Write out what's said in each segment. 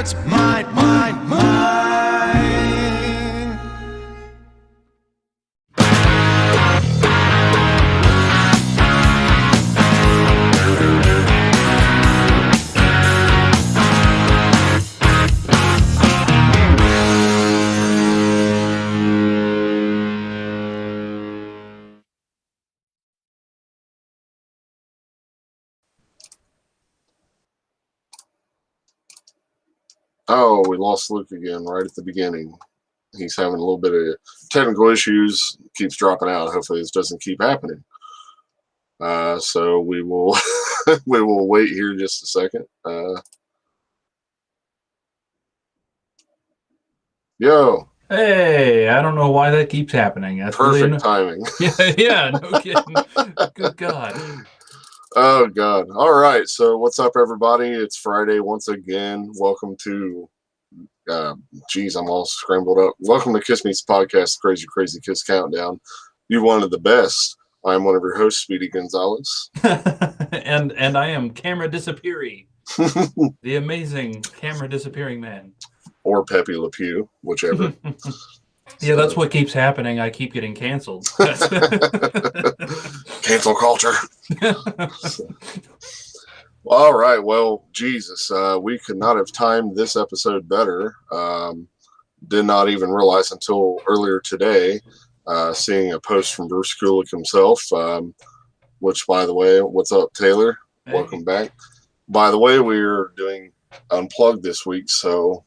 that's mine. Oh, we lost Luke again right at the beginning. He's having a little bit of technical issues, keeps dropping out. Hopefully this doesn't keep happening. So we will we will wait here just a second. Yo. Hey, I don't know why that keeps happening. That's perfect really timing. Yeah, no kidding. Good God. Oh God. All right. So what's up, everybody? It's Friday once again. Welcome to geez, I'm all scrambled up. Welcome to Kiss Meets Podcast, Crazy Kiss Countdown. You wanted the best. I'm one of your hosts, Speedy Gonzalez. and I am Camera Disappeary. The amazing Camera Disappearing Man. Or Pepe Le Pew, whichever. Yeah, that's what keeps happening. I keep getting canceled. Cancel culture. All right. Well, Jesus, we could not have timed this episode better. Did not even realize until earlier today, seeing a post from Bruce Kulick himself, which, by the way, what's up, Taylor? Hey. Welcome back. By the way, we're doing Unplugged this week, so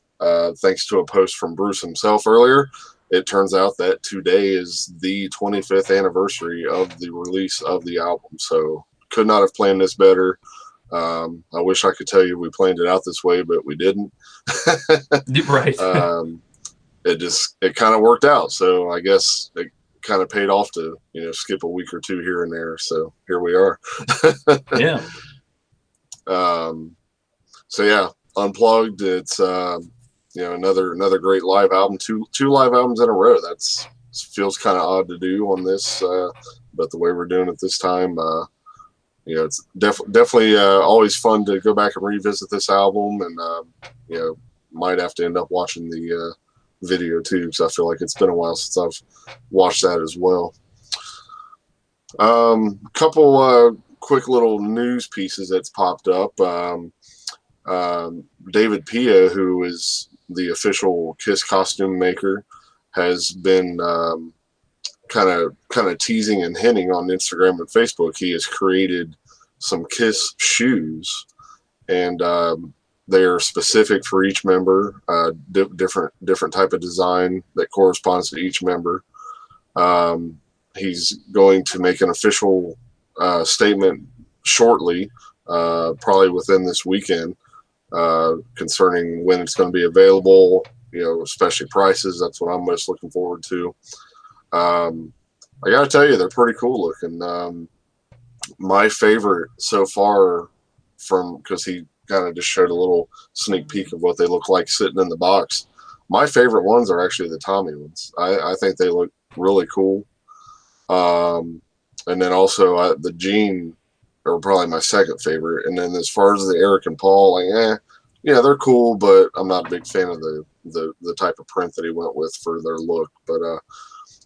thanks to a post from Bruce himself earlier, it turns out that today is the 25th anniversary of the release of the album. So could not have planned this better. I wish I could tell you we planned it out this way, but we didn't. Right. It kind of worked out. So I guess it kind of paid off to, skip a week or two here and there. So here we are. Yeah. So yeah, Unplugged. It's, another great live album, two live albums in a row. That's feels kind of odd to do on this, but the way we're doing it this time, it's definitely always fun to go back and revisit this album, and might have to end up watching the video too, because I feel like it's been a while since I've watched that as well. Couple quick little news pieces that's popped up. David Pia, who is the official Kiss costume maker, has been kind of teasing and hinting on Instagram and Facebook. He has created some Kiss shoes, and they are specific for each member, different type of design that corresponds to each member. He's going to make an official statement shortly, probably within this weekend, concerning when it's going to be available, especially prices. That's what I'm most looking forward to. I gotta tell you, they're pretty cool looking. My favorite so far, because he kind of just showed a little sneak peek of what they look like sitting in the box. My favorite ones are actually the Tommy ones. I think they look really cool. And then also the Gene are probably my second favorite. And then as far as the Eric and Paul, they're cool, but I'm not a big fan of the type of print that he went with for their look. But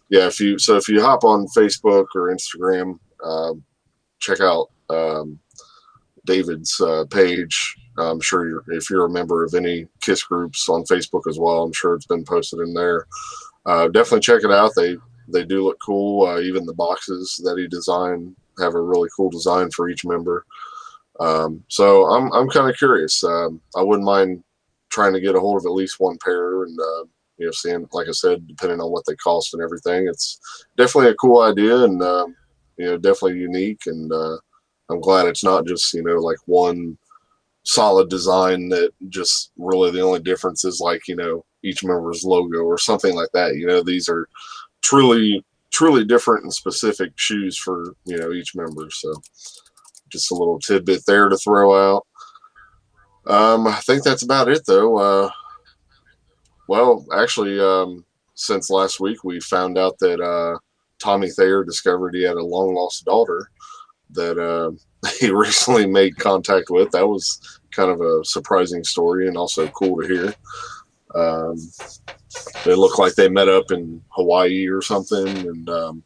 if you hop on Facebook or Instagram, check out David's page. I'm sure if you're a member of any Kiss groups on Facebook as well, I'm sure it's been posted in there. Definitely check it out. They do look cool. Even the boxes that he designed have a really cool design for each member. So I'm kind of curious. I wouldn't mind trying to get a hold of at least one pair, and seeing, like I said, depending on what they cost and everything, it's definitely a cool idea, and definitely unique. And I'm glad it's not just like one solid design that just really the only difference is each member's logo or something like that. These are truly different and specific shoes for each member. So just a little tidbit there to throw out. I think that's about it, though. Well, actually, since last week, we found out that Tommy Thayer discovered he had a long lost daughter that he recently made contact with. That was kind of a surprising story and also cool to hear. They look like they met up in Hawaii or something, and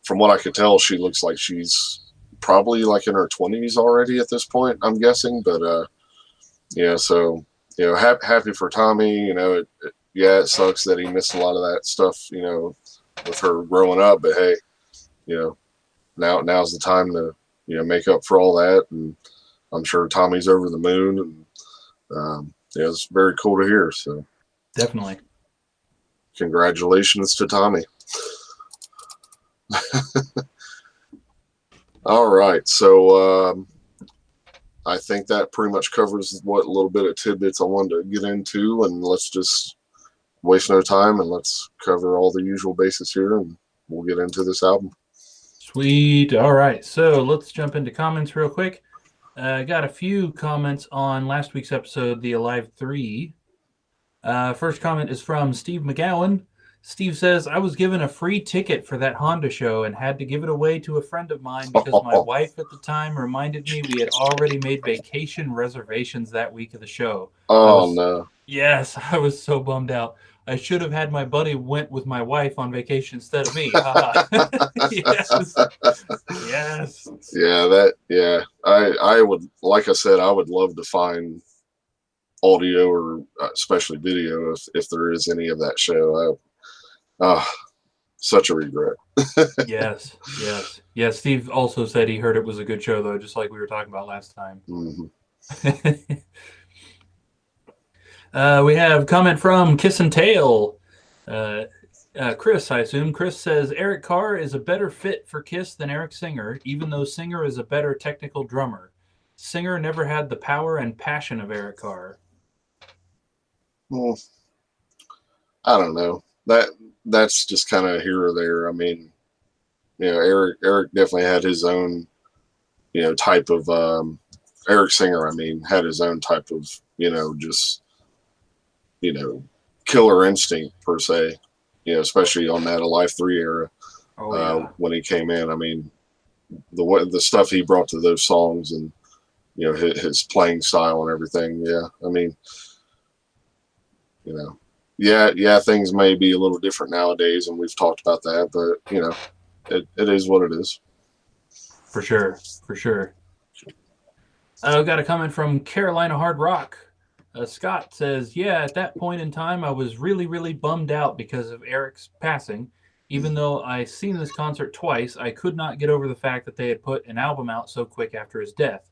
from what I could tell, she looks like she's probably like in her 20s already at this point, I'm guessing. But yeah, so happy for Tommy. It sucks that he missed a lot of that stuff, with her growing up. But hey, now's the time to make up for all that, and I'm sure Tommy's over the moon, and it's very cool to hear. So definitely, congratulations to Tommy. All right, so I think that pretty much covers what little bit of tidbits I wanted to get into, and let's just waste no time and let's cover all the usual bases here, and we'll get into this album. Sweet. All right, so let's jump into comments real quick. I got a few comments on last week's episode, The Alive 3. First comment is from Steve McGowan. Steve says, I was given a free ticket for that Honda show and had to give it away to a friend of mine because my wife at the time reminded me we had already made vacation reservations that week of the show. No. Yes, I was so bummed out. I should have had my buddy went with my wife on vacation instead of me. Yes. Yes. Yeah, I would, like I said, I would love to find audio or especially video if there is any of that show. Such a regret. Yes. Steve also said he heard it was a good show, though, just like we were talking about last time. Mm-hmm. We have comment from Kiss and Tail. Chris, I assume. Chris says, Eric Carr is a better fit for Kiss than Eric Singer, even though Singer is a better technical drummer. Singer never had the power and passion of Eric Carr. Well, I don't know. That's just kind of here or there. I mean, Eric definitely had his own, type of Eric Singer. I mean, had his own type of, just, killer instinct per se. Especially on that Alive 3 era. Oh, yeah. When he came in. I mean, the stuff he brought to those songs and his playing style and everything. Yeah, I mean, things may be a little different nowadays, and we've talked about that, but it is what it is. For sure. I got a comment from Carolina Hard Rock. Scott says, at that point in time, I was really, really bummed out because of Eric's passing. Even though I seen this concert twice, I could not get over the fact that they had put an album out so quick after his death.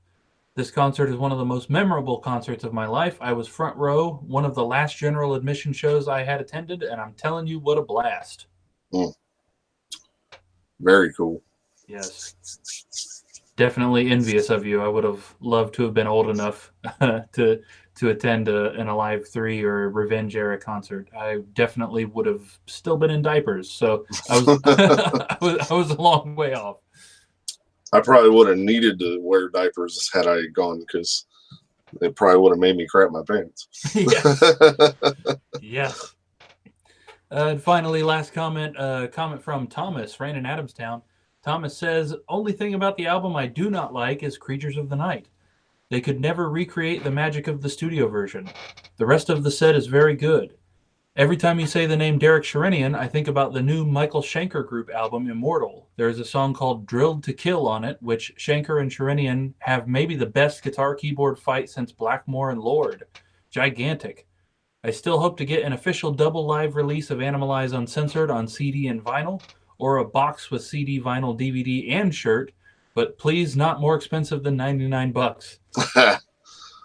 This concert is one of the most memorable concerts of my life. I was front row, one of the last general admission shows I had attended, and I'm telling you, what a blast. Very cool. Yes. Definitely envious of you. I would have loved to have been old enough to attend an Alive 3 or Revenge era concert. I definitely would have still been in diapers. So I was a long way off. I probably would have needed to wear diapers had I gone, because it probably would have made me crap my pants. Yes. And finally, last comment from Thomas, ran in Adamstown. Thomas says, only thing about the album I do not like is Creatures of the Night. They could never recreate the magic of the studio version. The rest of the set is very good. Every time you say the name Derek Sherinian, I think about the new Michael Schenker Group album, Immortal. There's a song called Drilled to Kill on it, which Schenker and Sherinian have maybe the best guitar-keyboard fight since Blackmore and Lord. Gigantic. I still hope to get an official double live release of Animalize Uncensored on CD and vinyl, or a box with CD, vinyl, DVD, and shirt, but please not more expensive than $99.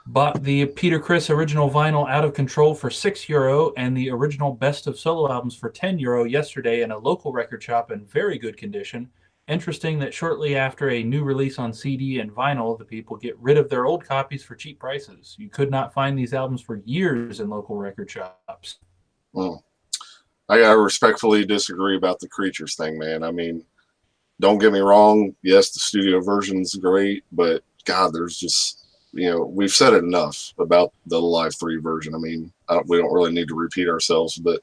Bought the Peter Criss original vinyl Out of Control for €6 and the original Best of Solo albums for €10 yesterday in a local record shop in very good condition. Interesting that shortly after a new release on CD and vinyl, the people get rid of their old copies for cheap prices. You could not find these albums for years in local record shops. I gotta respectfully disagree about the Creatures thing, man. I mean, don't get me wrong. Yes, the studio version's great, but God, there's just, we've said it enough about the Live 3 version. I mean, we don't really need to repeat ourselves, but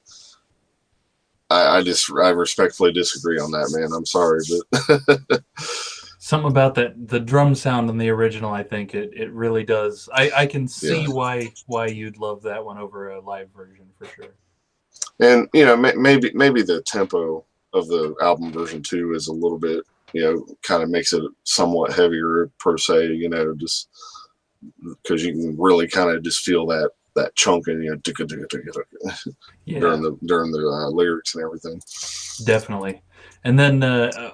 I respectfully disagree on that, man. I'm sorry, but Something about the drum sound in the original, I think it really does. I can see why you'd love that one over a live version for sure. And maybe the tempo of the album version 2 is a little bit, kind of makes it somewhat heavier per se, just because you can really kind of just feel that chunking, during the lyrics and everything. Definitely. And then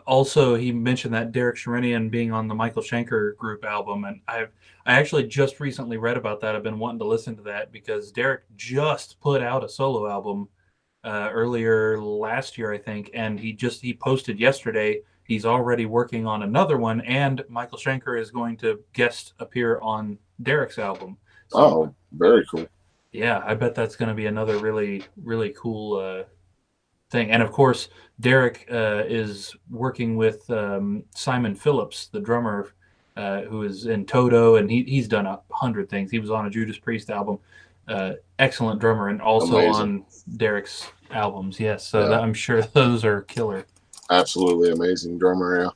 also he mentioned that Derek Sherinian being on the Michael Schenker group album, and I actually just recently read about that. I've been wanting to listen to that because Derek just put out a solo album earlier last year, I think, and he posted yesterday he's already working on another one, and Michael Schenker is going to guest appear on Derek's album. So, very cool. Yeah, I bet that's going to be another really, really cool thing. And of course, Derek is working with Simon Phillips, the drummer, who is in Toto, and he's done 100 things. He was on a Judas Priest album. Excellent drummer, and also amazing. On Derek's albums. Yes, so I'm sure those are killer. Absolutely amazing drummer, yeah.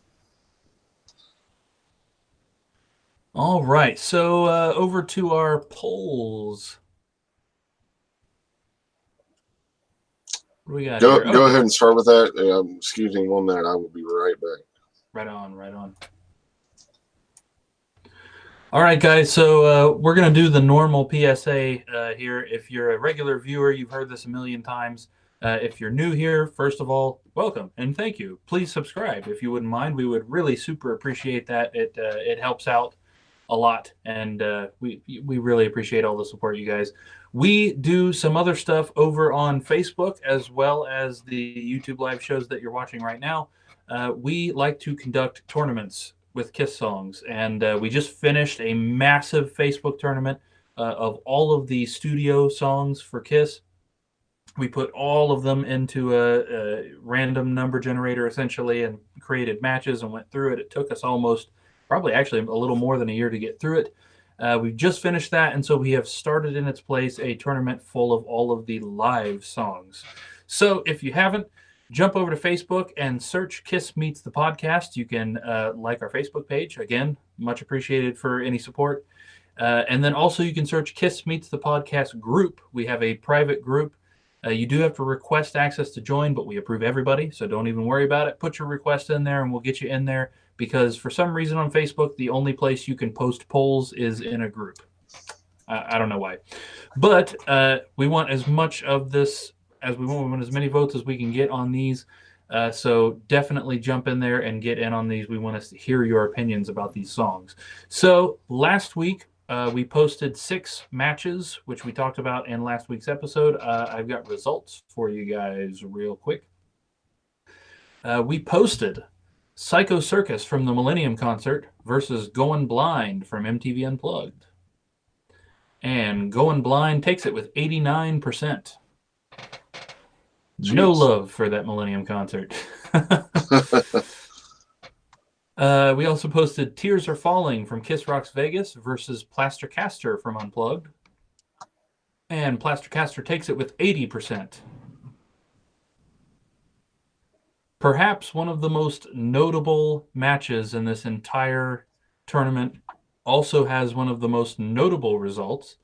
All right, so over to our polls. What do we got here? Go ahead and start with that. Excuse me 1 minute. I will be right back. Right on. All right, guys, so we're going to do the normal PSA here. If you're a regular viewer, you've heard this a million times. If you're new here, first of all, welcome and thank you. Please subscribe if you wouldn't mind. We would really super appreciate that. It helps out a lot, and we really appreciate all the support, you guys. We do some other stuff over on Facebook as well as the YouTube live shows that you're watching right now. We like to conduct tournaments with Kiss songs, and we just finished a massive Facebook tournament of all of the studio songs for Kiss. We put all of them into a random number generator essentially and created matches and went through it. It took us probably actually a little more than a year to get through it. We've just finished that, and so we have started in its place a tournament full of all of the live songs. So if you haven't, jump over to Facebook and search Kiss Meets the Podcast. You can like our Facebook page. Again, much appreciated for any support. And then also you can search Kiss Meets the Podcast group. We have a private group. You do have to request access to join, but we approve everybody, so don't even worry about it. Put your request in there and we'll get you in there, because for some reason on Facebook, the only place you can post polls is in a group. I don't know why. But we want as much of this as we want as many votes as we can get on these. So definitely jump in there and get in on these. We want to hear your opinions about these songs. So last week, we posted 6 matches, which we talked about in last week's episode. I've got results for you guys real quick. We posted Psycho Circus from the Millennium Concert versus Goin' Blind from MTV Unplugged. And Goin' Blind takes it with 89%. Jeez. No love for that Millennium Concert. We also posted Tears Are Falling from Kiss Rocks Vegas versus Plaster Caster from Unplugged. And Plaster Caster takes it with 80%. Perhaps one of the most notable matches in this entire tournament also has one of the most notable results.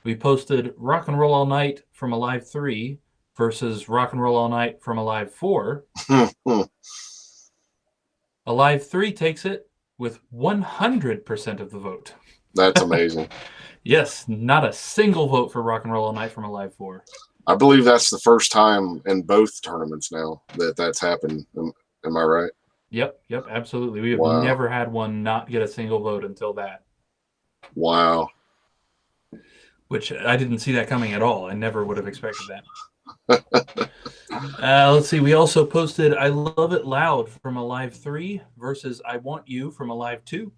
We posted Rock and Roll All Night from Alive 3 versus Rock and Roll All Night from Alive 4. Alive 3 takes it with 100% of the vote. That's amazing. Yes, not a single vote for Rock and Roll All Night from Alive 4. I believe that's the first time in both tournaments now that's happened. Am I right? Yep, absolutely. We have never had one not get a single vote until that. Wow. Which I didn't see that coming at all. I never would have expected that. Let's see. We also posted I Love It Loud from Alive 3 versus I Want You from Alive 2.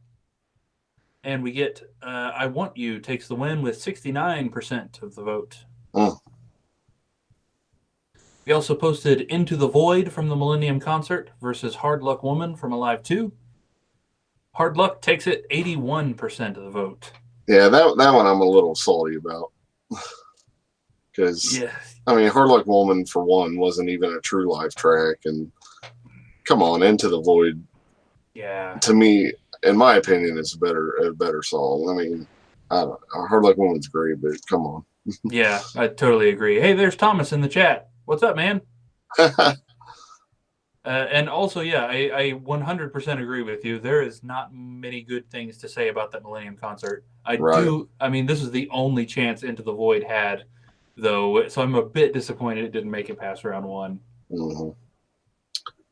And we get I Want You takes the win with 69% of the vote. We also posted Into the Void from the Millennium Concert versus Hard Luck Woman from Alive 2. Hard Luck takes it 81% of the vote. Yeah, that one I'm a little salty about. Because, I mean, Hard Luck Woman, for one, wasn't even a true live track. And come on, Into the Void Yeah. To me, in my opinion, it's a better song. I mean, I don't know. Hard Like Woman's great, but come on. Yeah, I totally agree. Hey, there's Thomas in the chat. What's up, man? And also, yeah, I 100% agree with you. There is not many good things to say about that Millennium concert. Right. I mean, this is the only chance Into the Void had, though, so I'm a bit disappointed it didn't make it past round one. Mm-hmm.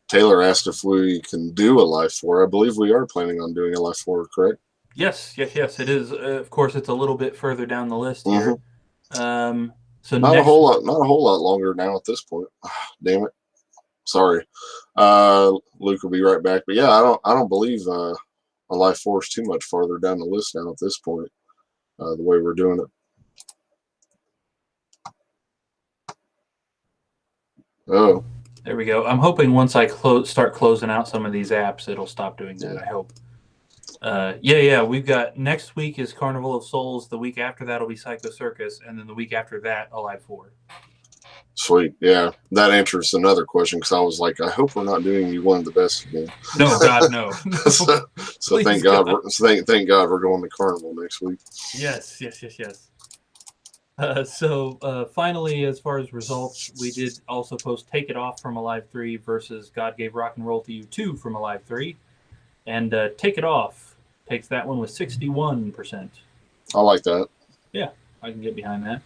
Taylor asked if we can do a live 4. I believe we are planning on doing a live 4, correct? Yes, it is. Of course, it's a little bit further down the list here. So Not a whole lot longer now at this point. Damn it. Sorry. Luke will be right back. But yeah, I don't believe a live 4 is too much farther down the list now at this point. The way we're doing it. Oh. There we go. I'm hoping once I start closing out some of these apps, it'll stop doing that. I hope. Yeah. We've got next week is Carnival of Souls. The week after that will be Psycho Circus, and then the week after that, Alive 4. Sweet. Yeah, that answers another question because I was like, I hope we're not doing you one of the best again. No, God, no. so thank God. Thank God we're going to Carnival next week. Yes. So finally, as far as results, we did also post Take It Off from Alive 3 versus God Gave Rock and Roll to You 2 from Alive 3. And Take It Off takes that one with 61%. I like that. Yeah, I can get behind that.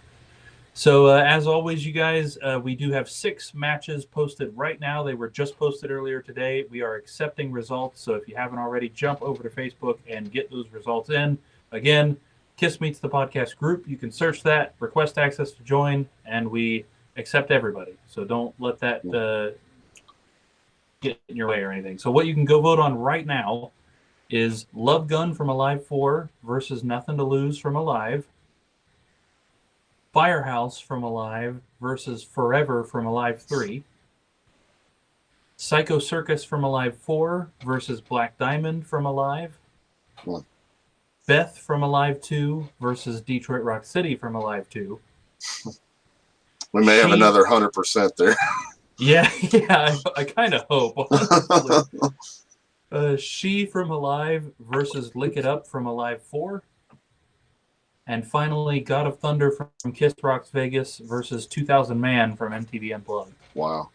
So as always, you guys, we do have 6 matches posted right now. They were just posted earlier today. We are accepting results. So if you haven't already, jump over to Facebook and get those results in. Again, Kiss Meets the Podcast group. You can search that, request access to join, and we accept everybody. So don't let that get in your way or anything. So what you can go vote on right now is Love Gun from Alive 4 versus Nothing to Lose from Alive. Firehouse from Alive versus Forever from Alive 3. Psycho Circus from Alive 4 versus Black Diamond from Alive. Beth from Alive 2 versus Detroit Rock City from Alive 2. We may have another 100% there. Yeah, I kind of hope, honestly. She from Alive versus Lick It Up from Alive 4. And finally, God of Thunder from Kiss Rocks Vegas versus 2000 Man from MTV Unplugged. Wow.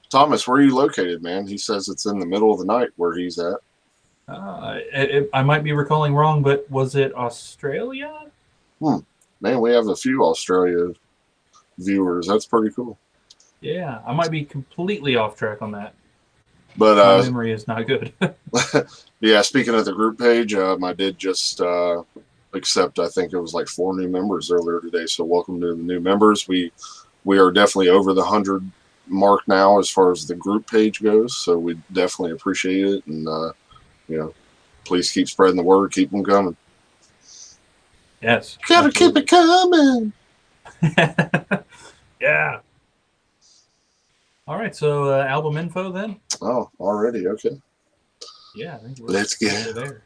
Thomas, where are you located, man? He says it's in the middle of the night where he's at. I might be recalling wrong, but was it Australia? Man, we have a few Australia viewers. That's pretty cool. Yeah, I might be completely off track on that. But my memory is not good. Yeah, speaking of the group page, I did just accept, I think it was like 4 new members earlier today. So welcome to the new members. We are definitely over the 100 mark now as far as the group page goes. So we definitely appreciate it. And, please keep spreading the word. Keep them coming. Yes. Gotta keep it coming. Yeah. All right. So album info then? Oh, already. Okay. Yeah. I think Let's get there.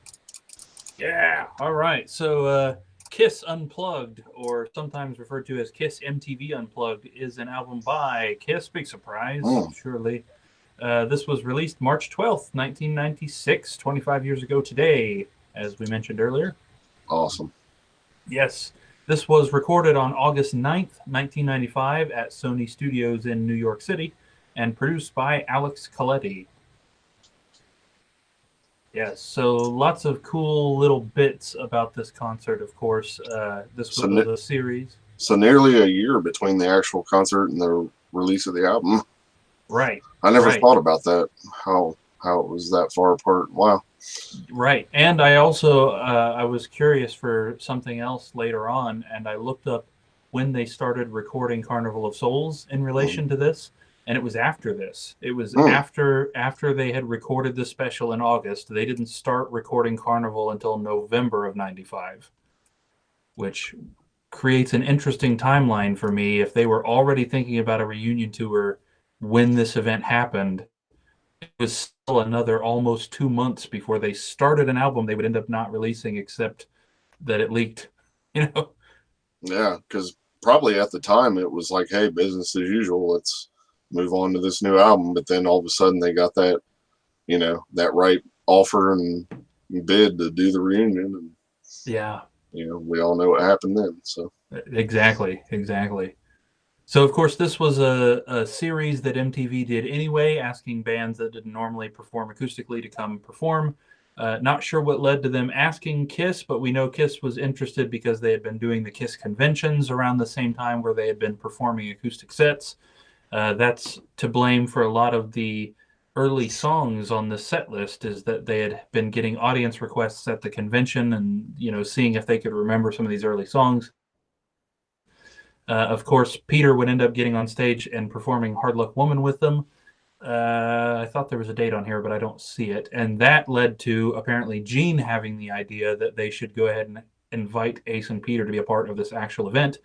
Yeah. All right. So Kiss Unplugged, or sometimes referred to as Kiss MTV Unplugged, is an album by Kiss. Big surprise, surely. This was released March 12th, 1996, 25 years ago today, as we mentioned earlier. Awesome. Yes. This was recorded on August 9th, 1995 at Sony Studios in New York City and produced by Alex Coletti. Yes, so lots of cool little bits about this concert, of course. This was a series. So nearly a year between the actual concert and the release of the album. Right. I never thought about that, how it was that far apart. Wow. Right. And I also, I was curious for something else later on, and I looked up when they started recording Carnival of Souls in relation to this, and it was after this. It was after they had recorded the special in August. They didn't start recording Carnival until November of 95, which creates an interesting timeline for me. If they were already thinking about a reunion tour when this event happened, it was still another almost 2 months before they started an album they would end up not releasing, except that it leaked, Yeah, because probably at the time it was like, hey, business as usual, let's move on to this new album. But then all of a sudden they got that, that right offer and bid to do the reunion, and Yeah, we all know what happened then. So exactly. So, of course, this was a series that MTV did anyway, asking bands that didn't normally perform acoustically to come perform. Not sure what led to them asking Kiss, but we know Kiss was interested because they had been doing the Kiss conventions around the same time where they had been performing acoustic sets. That's to blame for a lot of the early songs on the set list, is that they had been getting audience requests at the convention and, seeing if they could remember some of these early songs. Of course, Peter would end up getting on stage and performing Hard Luck Woman with them. I thought there was a date on here, but I don't see it. And that led to apparently Gene having the idea that they should go ahead and invite Ace and Peter to be a part of this actual event.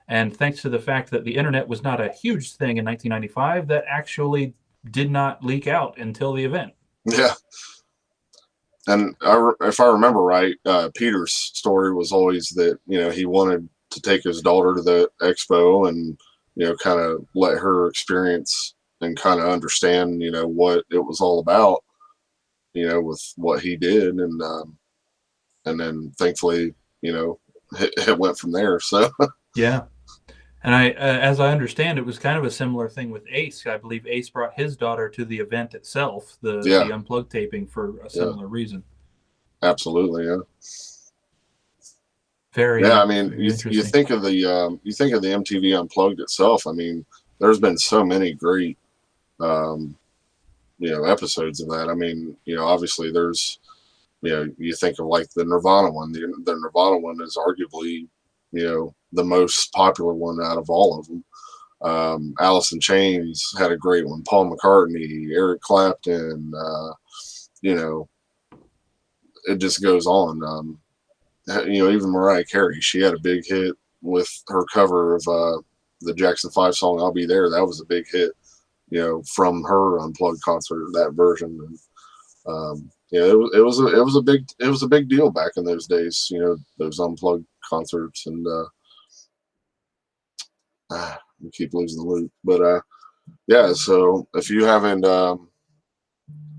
And thanks to the fact that the internet was not a huge thing in 1995, that actually did not leak out until the event. yeah. And if I remember right, Peter's story was always that he wanted to take his daughter to the expo and kind of let her experience and kind of understand what it was all about, with what he did, and then thankfully it went from there. So yeah. And as I understand, it was kind of a similar thing with Ace. I believe Ace brought his daughter to the event itself, the Unplugged taping, for a similar reason. Absolutely, yeah. I mean, you think of the MTV Unplugged itself. I mean, there's been so many great episodes of that. I mean, obviously there's you think of like the Nirvana one. The Nirvana one is arguably the most popular one out of all of them. Alice in Chains had a great one. Paul McCartney, Eric Clapton. It just goes on. Even Mariah Carey, she had a big hit with her cover of the Jackson 5 song "I'll Be There." That was a big hit, from her Unplugged concert, that version. And it was a big deal back in those days. Those Unplugged concerts, and we keep losing the loop. But so if you haven't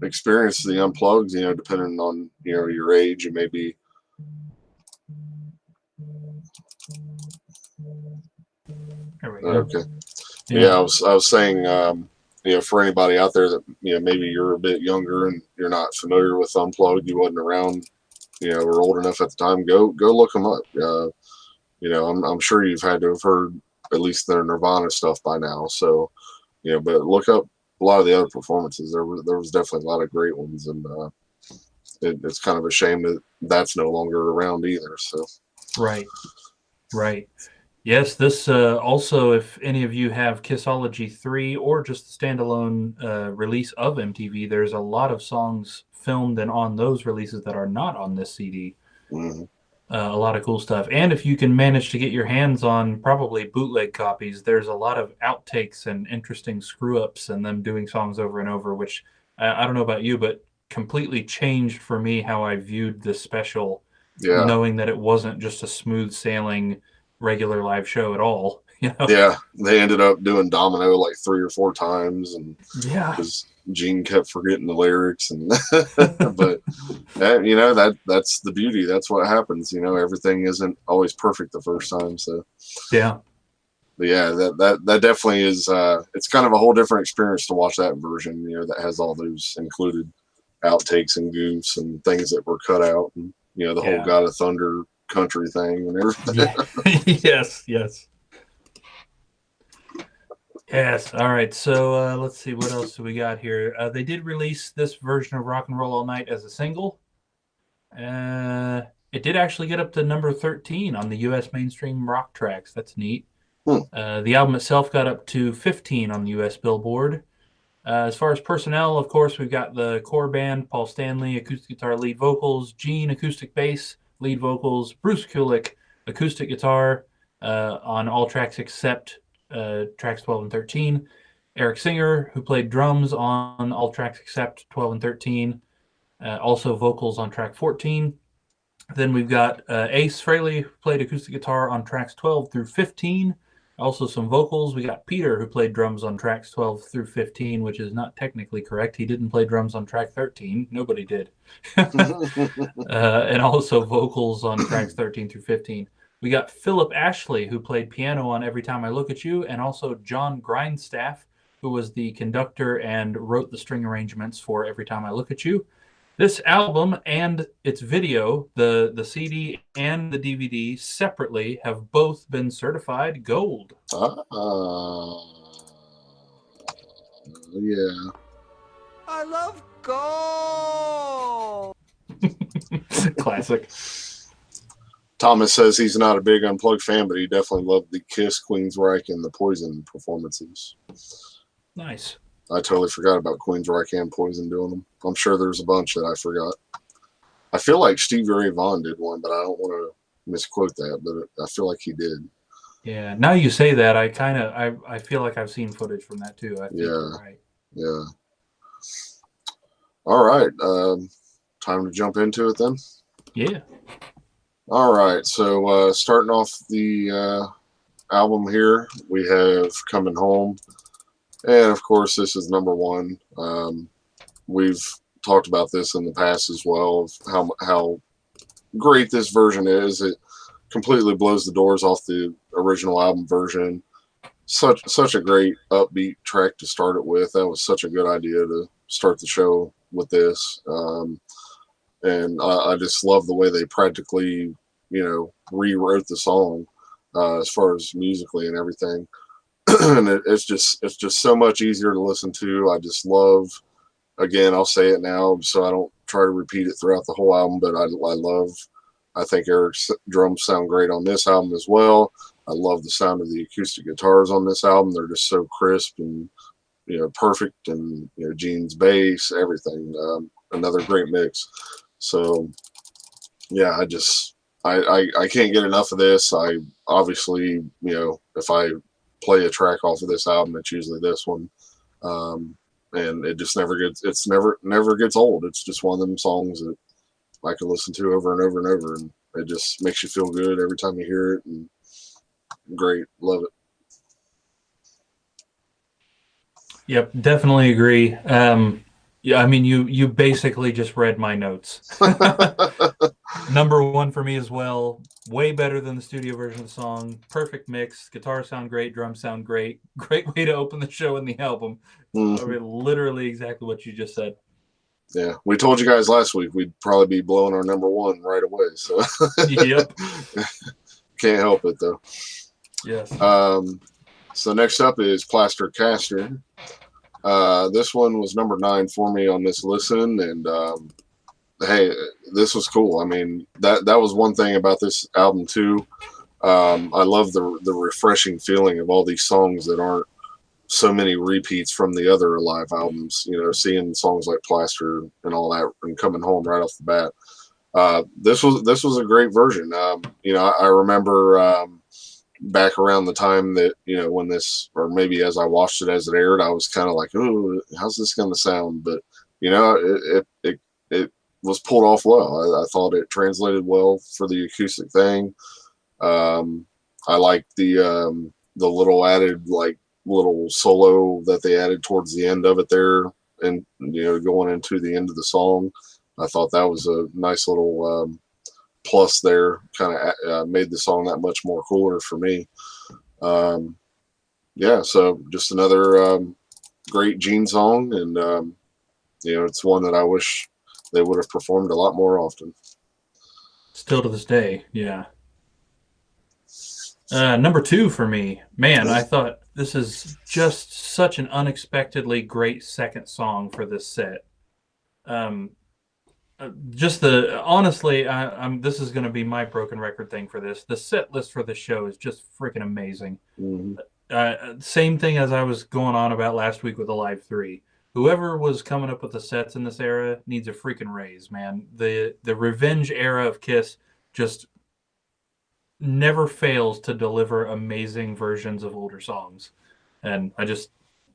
experienced the Unplugged, depending on your age, you may be. There we go. Okay. Yeah, I was saying, for anybody out there that maybe you're a bit younger and you're not familiar with Unplugged, you wasn't around, or old enough at the time, go look them up. I'm sure you've had to have heard at least their Nirvana stuff by now. So, but look up a lot of the other performances. There was definitely a lot of great ones, and it's kind of a shame that that's no longer around either. So, right. Yes, this also, if any of you have Kissology 3 or just the standalone release of MTV, there's a lot of songs filmed and on those releases that are not on this CD. Mm-hmm. A lot of cool stuff. And if you can manage to get your hands on probably bootleg copies, there's a lot of outtakes and interesting screw-ups and them doing songs over and over, which I don't know about you, but completely changed for me how I viewed this special, knowing that it wasn't just a smooth sailing regular live show at all. Yeah, they ended up doing Domino like 3 or 4 times, and because Gene kept forgetting the lyrics, and but that's the beauty. That's what happens. Everything isn't always perfect the first time. So but that definitely is. It's kind of a whole different experience to watch that version. That has all those included outtakes and goofs and things that were cut out, and the whole God of Thunder country thing and everything. Yes. All right. So let's see. What else do we got here? They did release this version of Rock and Roll All Night as a single. It did actually get up to number 13 on the U.S. mainstream rock tracks. That's neat. The album itself got up to 15 on the U.S. Billboard. As far as personnel, of course, we've got the core band: Paul Stanley, acoustic guitar, lead vocals; Gene, acoustic bass, lead vocals; Bruce Kulick, acoustic guitar on all tracks except tracks 12 and 13. Eric Singer, who played drums on all tracks except 12 and 13. Also vocals on track 14. Then we've got Ace Frehley, who played acoustic guitar on tracks 12 through 15. Also, some vocals. We got Peter, who played drums on tracks 12 through 15, which is not technically correct. He didn't play drums on track 13. Nobody did. And also vocals on tracks 13 through 15. We got Philip Ashley, who played piano on Every Time I Look at You, and also John Grindstaff, who was the conductor and wrote the string arrangements for Every Time I Look at You. This album and its video, the CD and the DVD separately, have both been certified gold. Yeah. I love gold. Classic. Thomas says he's not a big Unplugged fan, but he definitely loved the Kiss, Queensryche, and the Poison performances. Nice. I totally forgot about Queensryche and Poison doing them. I'm sure there's a bunch that I forgot. I feel like Stevie Ray Vaughan did one, but I don't want to misquote that, but I feel like he did. Yeah. Now you say that, I feel like I've seen footage from that too. I think you're right. Yeah. All right. Time to jump into it then. Yeah. All right. So starting off the album here, we have Coming Home. And of course, this is number one. We've talked about this in the past as well, of how great this version is. It completely blows the doors off the original album version. Such a great upbeat track to start it with. That was such a good idea to start the show with this. And I just love the way they practically, rewrote the song as far as musically and everything. And it's just so much easier to listen to. I just love, again, I'll say it now so I don't try to repeat it throughout the whole album, but I think Eric's drums sound great on this album as well. I love the sound of the acoustic guitars on this album. They're just so crisp and, perfect, and, Gene's bass, everything. Another great mix. So, yeah, I can't get enough of this. I obviously, if I play a track off of this album, it's usually this one. And it just never gets old. It's just one of them songs that I can listen to over and over and over, and it just makes you feel good every time you hear it. And great, love it. Yep, definitely agree. Yeah, I mean, you basically just read my notes. Number one for me as well. Way better than the studio version of the song. Perfect mix. Guitars sound great. Drums sound great. Great way to open the show and the album. Mm-hmm. I mean, literally exactly what you just said. Yeah, we told you guys last week we'd probably be blowing our number one right away. So Yep. Can't help it though. Yes. So next up is Plaster Caster. This one was number 9 for me on this listen, and hey, this was cool. I mean, that was one thing about this album too. I love the refreshing feeling of all these songs that aren't so many repeats from the other Alive albums. Seeing songs like Plaster and all that, and Coming Home right off the bat. This was a great version. I remember back around the time that when this, or maybe as I watched it as it aired, I was kind of like, "Ooh, how's this going to sound?" But it was pulled off well. I thought it translated well for the acoustic thing. I like the little added little solo that they added towards the end of it there, and going into the end of the song. I thought that was a nice little plus there. Kind of made the song that much more cooler for me. Yeah, so just another great Gene song, and it's one that I wish they would have performed a lot more often. Still to this day, yeah. Number 2 for me, man, I thought this is just such an unexpectedly great second song for this set. Honestly, this is going to be my broken record thing for this. The set list for this show is just freaking amazing. Mm-hmm. Same thing as I was going on about last week with Alive 3. Whoever was coming up with the sets in this era needs a freaking raise, man. The Revenge era of Kiss just never fails to deliver amazing versions of older songs. And I just,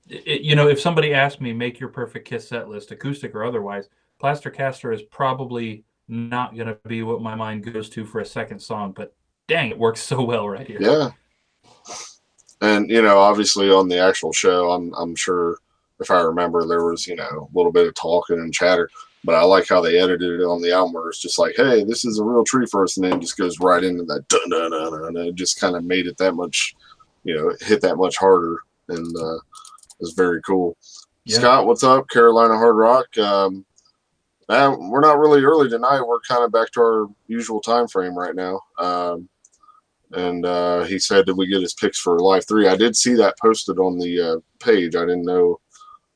if somebody asked me, make your perfect Kiss set list, acoustic or otherwise, Plaster Caster is probably not going to be what my mind goes to for a second song, but dang, it works so well right here. Yeah. And obviously on the actual show, I'm sure if I remember, there was a little bit of talking and chatter. But I like how they edited it on the album, where it's just like, "Hey, this is a real treat for us," and then it just goes right into that dun dun dun, dun, and it just kind of made it that much, hit that much harder, and it's very cool. Yeah. Scott, what's up? Carolina Hard Rock. We're not really early tonight. We're kind of back to our usual time frame right now. And he said, did we get his picks for Live 3? I did see that posted on the page. I didn't know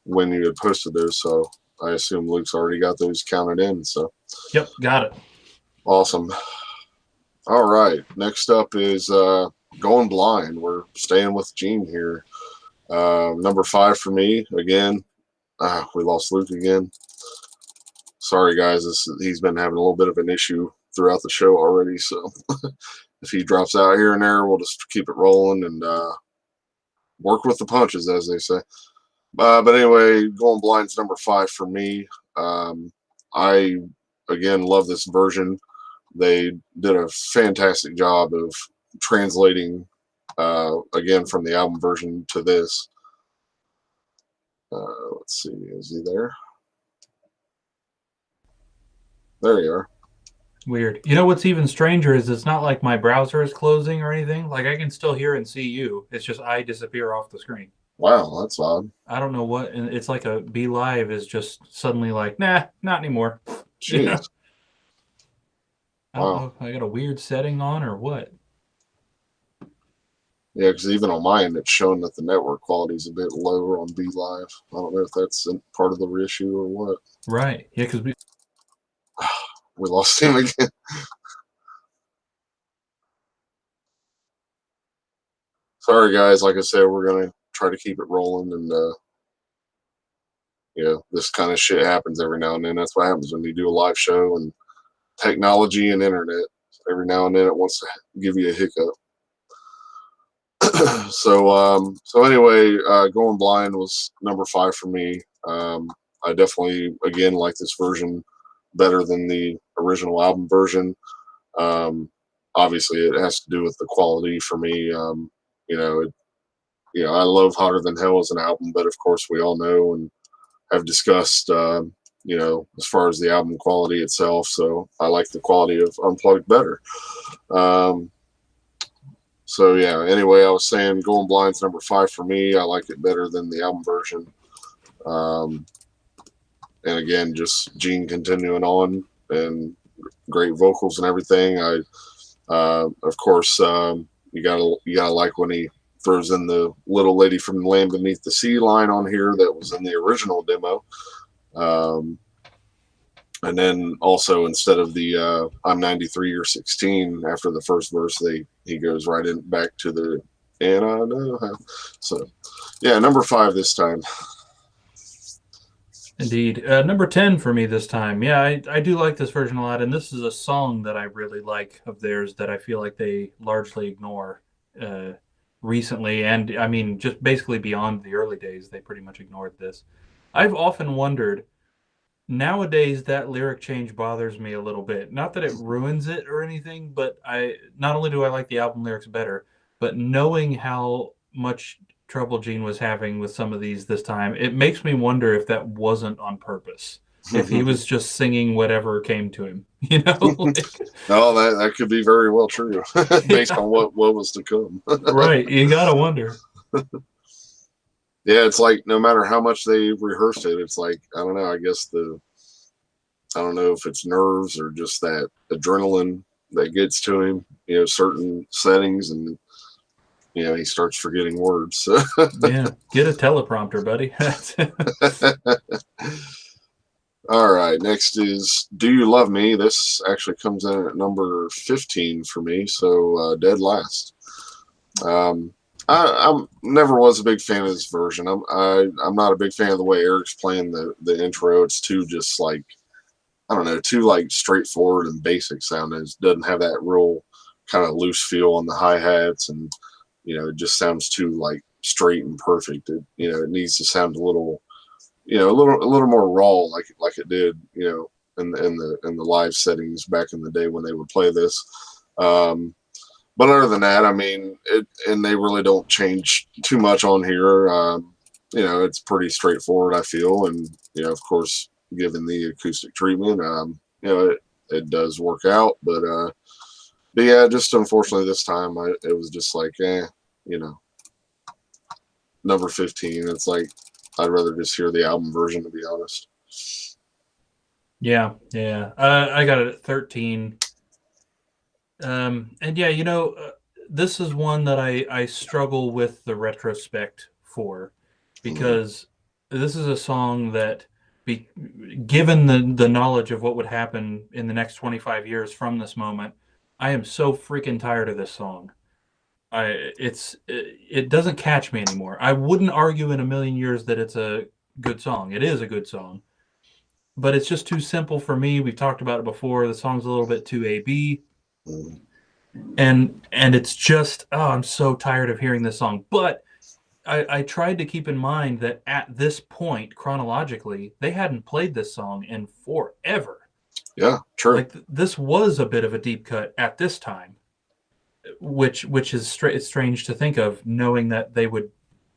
when you had posted those, so I assume Luke's already got those counted in. So, yep, got it. Awesome. All right. Next up is Going Blind. We're staying with Gene here. Number 5 for me. Again, we lost Luke again. Sorry, guys. He's been having a little bit of an issue throughout the show already, so if he drops out here and there, we'll just keep it rolling and work with the punches, as they say. But anyway, Going Blind's number 5 for me. I, again, love this version. They did a fantastic job of translating, again, from the album version to this. Let's see. Is he there? There you are. Weird. You know what's even stranger is it's not like my browser is closing or anything. Like I can still hear and see you. It's just I disappear off the screen. Wow, that's odd. I don't know what. And it's like a Be Live is just suddenly like, nah, not anymore. Jeez. Yeah. I don't know if I got a weird setting on or what. Yeah, because even on mine, it's showing that the network quality is a bit lower on Be Live. I don't know if that's part of the issue or what. Right. Yeah, because we lost him again. Sorry, guys. Like I said, we're going to try to keep it rolling. And, this kind of shit happens every now and then. That's what happens when you do a live show and technology and internet. Every now and then it wants to give you a hiccup. So anyway, Going Blind was number 5 for me. I definitely, again, like this version better than the original album version. Obviously, it has to do with the quality for me. I love Hotter Than Hell as an album, but of course, we all know and have discussed, as far as the album quality itself. So I like the quality of Unplugged better. So yeah, anyway, I was saying Going Blind's number 5 for me. I like it better than the album version. And again, just Gene continuing on and great vocals and everything. Of course, you gotta like when he throws in the Little Lady from the Land Beneath the Sea line on here that was in the original demo. And then also, instead of the I'm 93 or 16 after the first verse, he goes right in back to the and I know how. So yeah, number 5 this time. Indeed. Number 10 for me this time. Yeah, I do like this version a lot, and this is a song that I really like of theirs that I feel like they largely ignore recently. And I mean, just basically beyond the early days, they pretty much ignored this. I've often wondered, nowadays that lyric change bothers me a little bit. Not that it ruins it or anything, but not only do I like the album lyrics better, but knowing how much trouble Gene was having with some of these this time, it makes me wonder if that wasn't on purpose. If he was just singing whatever came to him, No, that could be very well true, based on what was to come. Right, you gotta wonder. Yeah, it's like no matter how much they rehearsed it, it's like, I don't know, I guess I don't know if it's nerves or just that adrenaline that gets to him, certain settings, and he starts forgetting words. Yeah, get a teleprompter, buddy. All right, next is Do You Love Me? This actually comes in at number 15 for me, so dead last. I never was a big fan of this version. I'm not a big fan of the way Eric's playing the intro. It's too just like, I don't know, too like straightforward and basic sounding. It doesn't have that real kind of loose feel on the hi-hats, and it just sounds too like straight and perfect. It needs to sound a little more raw, like it did, in the live settings back in the day when they would play this. But other than that, I mean, and they really don't change too much on here. You know, it's pretty straightforward, I feel, and you know, of course, given the acoustic treatment, you know, it does work out. But yeah, just unfortunately this time, it was just like, you know, number 15. It's like I'd rather just hear the album version, to be honest. Yeah. I got it at 13. And yeah, you know, this is one that I struggle with the retrospect for, because this is a song that, given the knowledge of what would happen in the next 25 years from this moment, I am so freaking tired of this song. It doesn't catch me anymore. I wouldn't argue in a million years that it's a good song. It is a good song, but it's just too simple for me. We've talked about it before. The song's a little bit too AB. And it's just, oh, I'm so tired of hearing this song. But I tried to keep in mind that at this point, chronologically, they hadn't played this song in forever. Yeah, true. Like this was a bit of a deep cut at this time, which is it's strange to think of, knowing that they would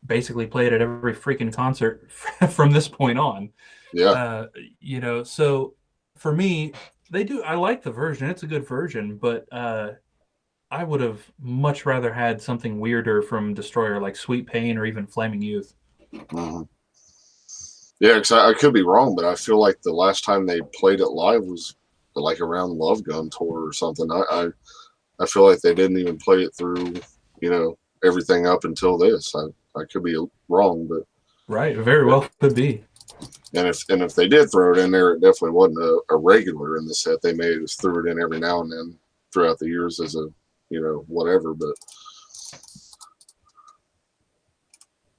basically play it at every freaking concert from this point on. Yeah. You know, so for me, I like the version. It's a good version, but I would have much rather had something weirder from Destroyer, like Sweet Pain or even Flaming Youth. Mm-hmm. Yeah, because I could be wrong, but I feel like the last time they played it live was like around Love Gun Tour or something. I feel like they didn't even play it through, you know, everything up until this. I could be wrong, but right, very well could be. And if they did throw it in there, it definitely wasn't a regular in the set. They may have just threw it in every now and then throughout the years as a, you know, whatever. But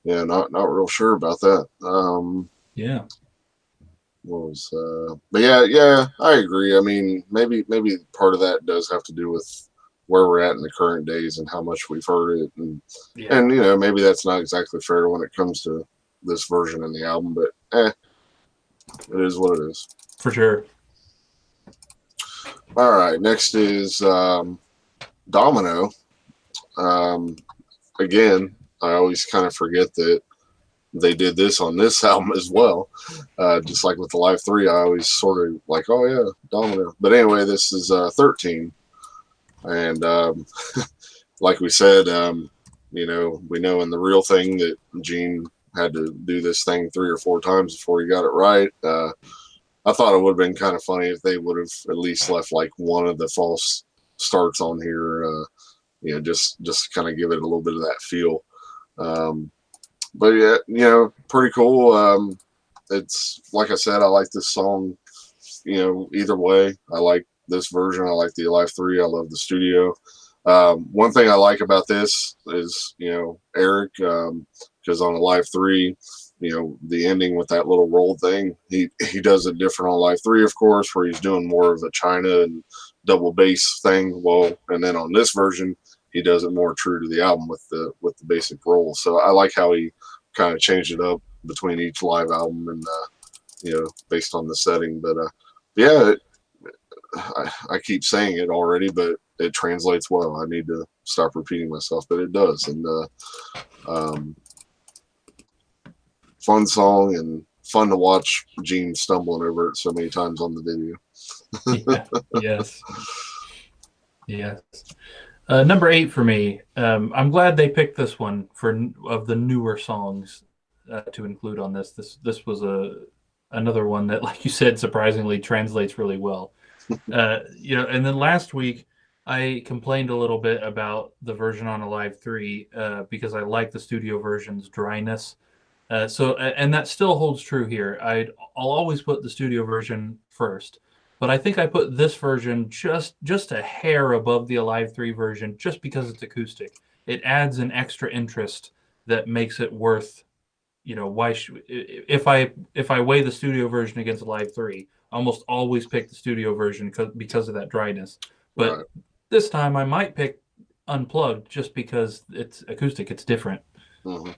yeah, not real sure about that. Yeah. But yeah, I agree. I mean, maybe part of that does have to do with where we're at in the current days and how much we've heard it, and you know, maybe that's not exactly fair when it comes to this version in the album, but it is what it is. For sure. All right, next is Domino. Again, I always kind of forget that they did this on this album as well. Just like with the Live 3, I always sort of like, oh yeah, Domino. But anyway, this is 13. And like we said, you know, we know in the Real Thing that Gene had to do this thing 3 or 4 times before he got it right. I thought it would have been kind of funny if they would have at least left like one of the false starts on here, you know, just kind of give it a little bit of that feel. But yeah, you know, pretty cool. It's like I said, I like this song, you know, either way. I like this version. I like the Alive 3. I love the studio. One thing I like about this is, you know, Eric, because on Alive 3, you know, the ending with that little roll thing, he does it different on Live 3, of course, where he's doing more of a China and double bass thing. Well, and then on this version, he does it more true to the album with the basic roll. So I like how he kind of changed it up between each live album and, you know, based on the setting. But yeah, I keep saying it already, but it translates well. I need to stop repeating myself, but it does. And fun song and fun to watch Gene stumbling over it so many times on the video. Yes. Number 8 for me. I'm glad they picked this one of the newer songs to include on this. This was another one that, like you said, surprisingly translates really well. You know, and then last week I complained a little bit about the version on Alive 3 because I like the studio version's dryness. And that still holds true here. I'll always put the studio version first, but I think I put this version just a hair above the Alive 3 version just because it's acoustic. It adds an extra interest that makes it worth, you know, if I weigh the studio version against Alive 3, I almost always pick the studio version because of that dryness. But Right. This time I might pick Unplugged just because it's acoustic, it's different. Mm-hmm.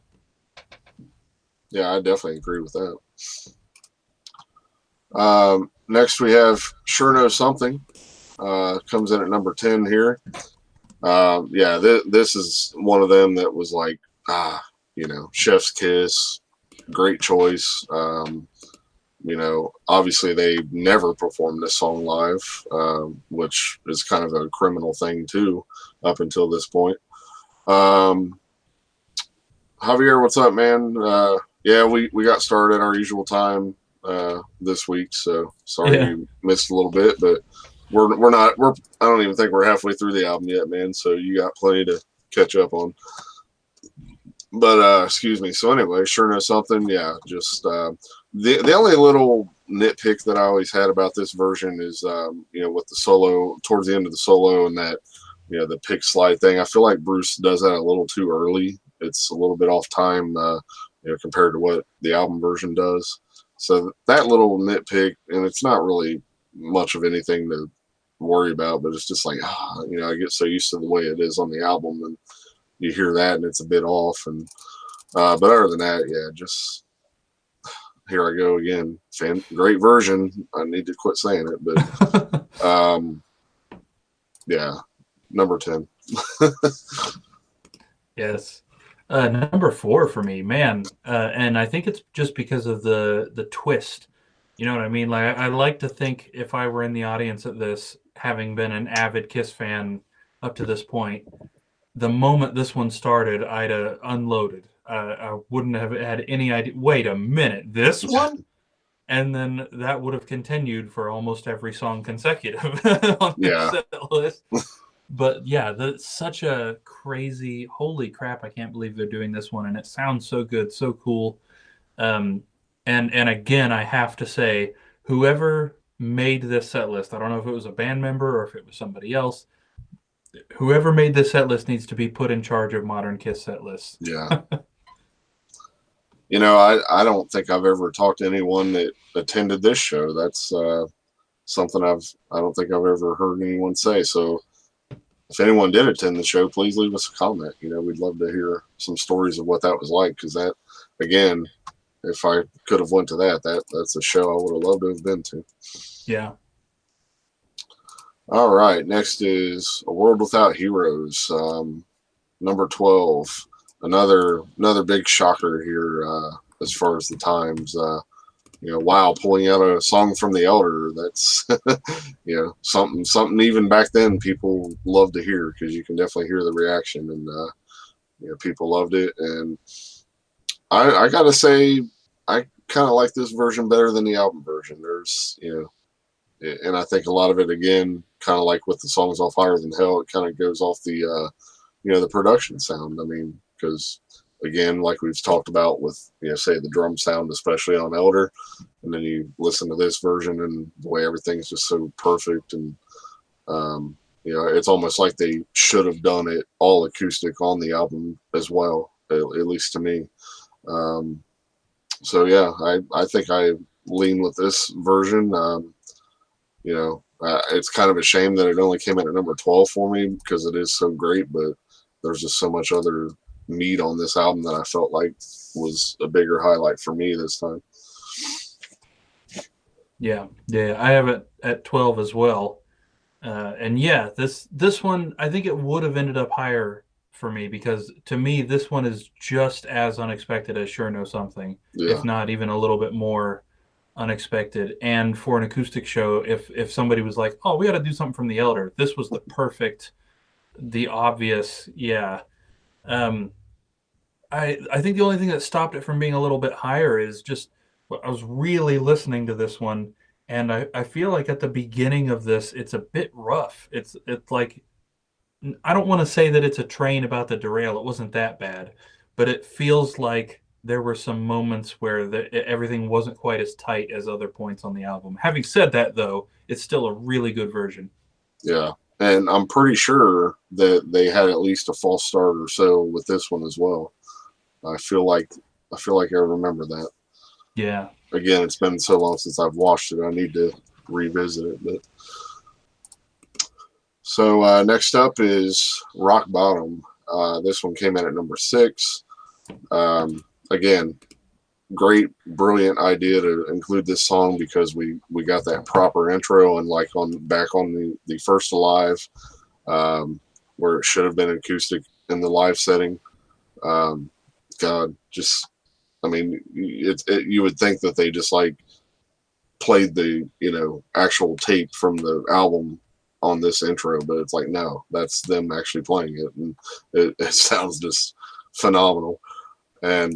Yeah, I definitely agree with that. Next we have Sure Know Something. Comes in at number 10 here. Yeah, this is one of them that was like, chef's kiss, great choice. Obviously they never performed this song live, which is kind of a criminal thing too, up until this point. Javier, what's up, man? Yeah, we got started at our usual time this week, so sorry you missed a little bit, but we're not. I don't even think we're halfway through the album yet, man. So you got plenty to catch up on. But excuse me. So anyway, sure know something. Yeah, just the only little nitpick that I always had about this version is with the solo towards the end of the solo and that the pick slide thing. I feel like Bruce does that a little too early. It's a little bit off time, compared to what the album version does. So that little nitpick, and it's not really much of anything to worry about, but it's just like, I get so used to the way it is on the album, and you hear that and it's a bit off. And but other than that, yeah, just here I go again. Great version. I need to quit saying it, but yeah, number 10. Yes. Number 4 for me, man. And I think it's just because of the twist. You know what I mean? Like, I like to think if I were in the audience at this, having been an avid Kiss fan up to this point, the moment this one started, I'd have unloaded. I wouldn't have had any idea. Wait a minute, this one? And then that would have continued for almost every song consecutive on the set list. But yeah, that's such a crazy, holy crap, I can't believe they're doing this one. And it sounds so good, so cool. And again, I have to say, whoever made this set list, I don't know if it was a band member or if it was somebody else, whoever made this set list needs to be put in charge of modern Kiss set lists. Yeah. I don't think I've ever talked to anyone that attended this show. That's something I don't think I've ever heard anyone say. So if anyone did attend the show, please leave us a comment. We'd love to hear some stories of what that was like, because that, again, if I could have went to that's a show I would have loved to have been to. Yeah. All right, next is A World Without Heroes, number 12. Another big shocker here as far as the times. Wow, pulling out a song from The Elder, that's something even back then people loved to hear, because you can definitely hear the reaction, and people loved it. And I gotta say, I kind of like this version better than the album version. There's and I think a lot of it, again, kind of like with the songs off Higher Than Hell, it kind of goes off the the production sound. I mean, because again, like we've talked about with say the drum sound, especially on Elder, and then you listen to this version and the way everything's just so perfect, and it's almost like they should have done it all acoustic on the album as well, at least to me. So yeah, I think I lean with this version. It's kind of a shame that it only came in at number 12 for me, because it is so great, but there's just so much other meat on this album that I felt like was a bigger highlight for me this time. Yeah, I have it at 12 as well. And yeah, this one, I think it would have ended up higher for me, because to me, this one is just as unexpected as Sure Know Something, if not even a little bit more unexpected. And for an acoustic show, if somebody was like, oh, we got to do something from The Elder, this was the obvious, I think the only thing that stopped it from being a little bit higher is just, I was really listening to this one, and I feel like at the beginning of this, it's a bit rough. It's like, I don't want to say that it's a train about to derail. It wasn't that bad, but it feels like there were some moments where everything wasn't quite as tight as other points on the album. Having said that, though, it's still a really good version. Yeah, and I'm pretty sure that they had at least a false start or so with this one as well. I feel like I remember that. Yeah. Again, it's been so long since I've watched it. I need to revisit it. But so next up is Rock Bottom. This one came in at number 6. Again, great, brilliant idea to include this song, because we got that proper intro, and like back on the first Alive, where it should have been acoustic in the live setting. God, just, I mean, you would think that they just like played the, actual tape from the album on this intro, but it's like, no, that's them actually playing it. And it sounds just phenomenal. And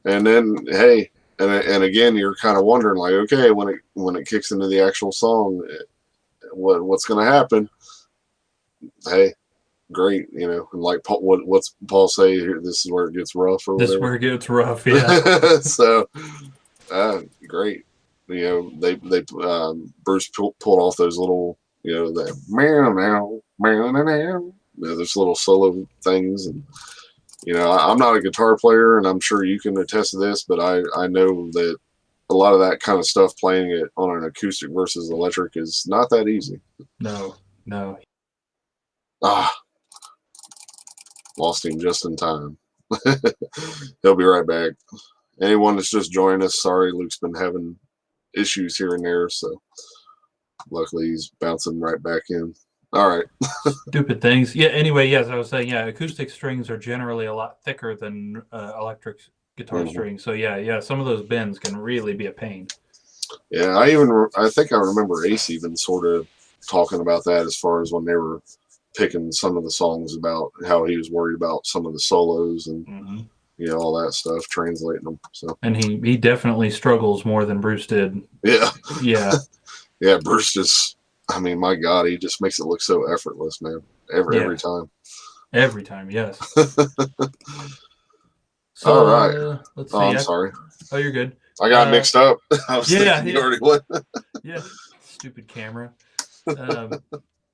then, hey, and again, you're kind of wondering like, okay, when it kicks into the actual song, what's going to happen? Hey, great, and like Paul, what's Paul say here? This is where it gets rough, or this whatever. is where it gets rough, yeah. So, great. They Bruce pulled off those little, that those little solo things, and I'm not a guitar player, and I'm sure you can attest to this, but I know that a lot of that kind of stuff, playing it on an acoustic versus electric, is not that easy. No. Lost him just in time. He'll be right back. Anyone that's just joined us, sorry, Luke's been having issues here and there, so luckily he's bouncing right back in. All right. Stupid things. Yeah, anyway, yes, I was saying, acoustic strings are generally a lot thicker than electric guitar strings. So, yeah, some of those bends can really be a pain. Yeah, I think I remember Ace even sort of talking about that as far as when they were picking some of the songs, about how he was worried about some of the solos and all that stuff, translating them. So, and he definitely struggles more than Bruce did. Yeah. Yeah, Bruce just, I mean, my God, he just makes it look so effortless, man. Every time. Every time, yes. So, all right. Let's see. I'm sorry. Oh, you're good. I got mixed up. I was thinking you already went. Yeah, stupid camera.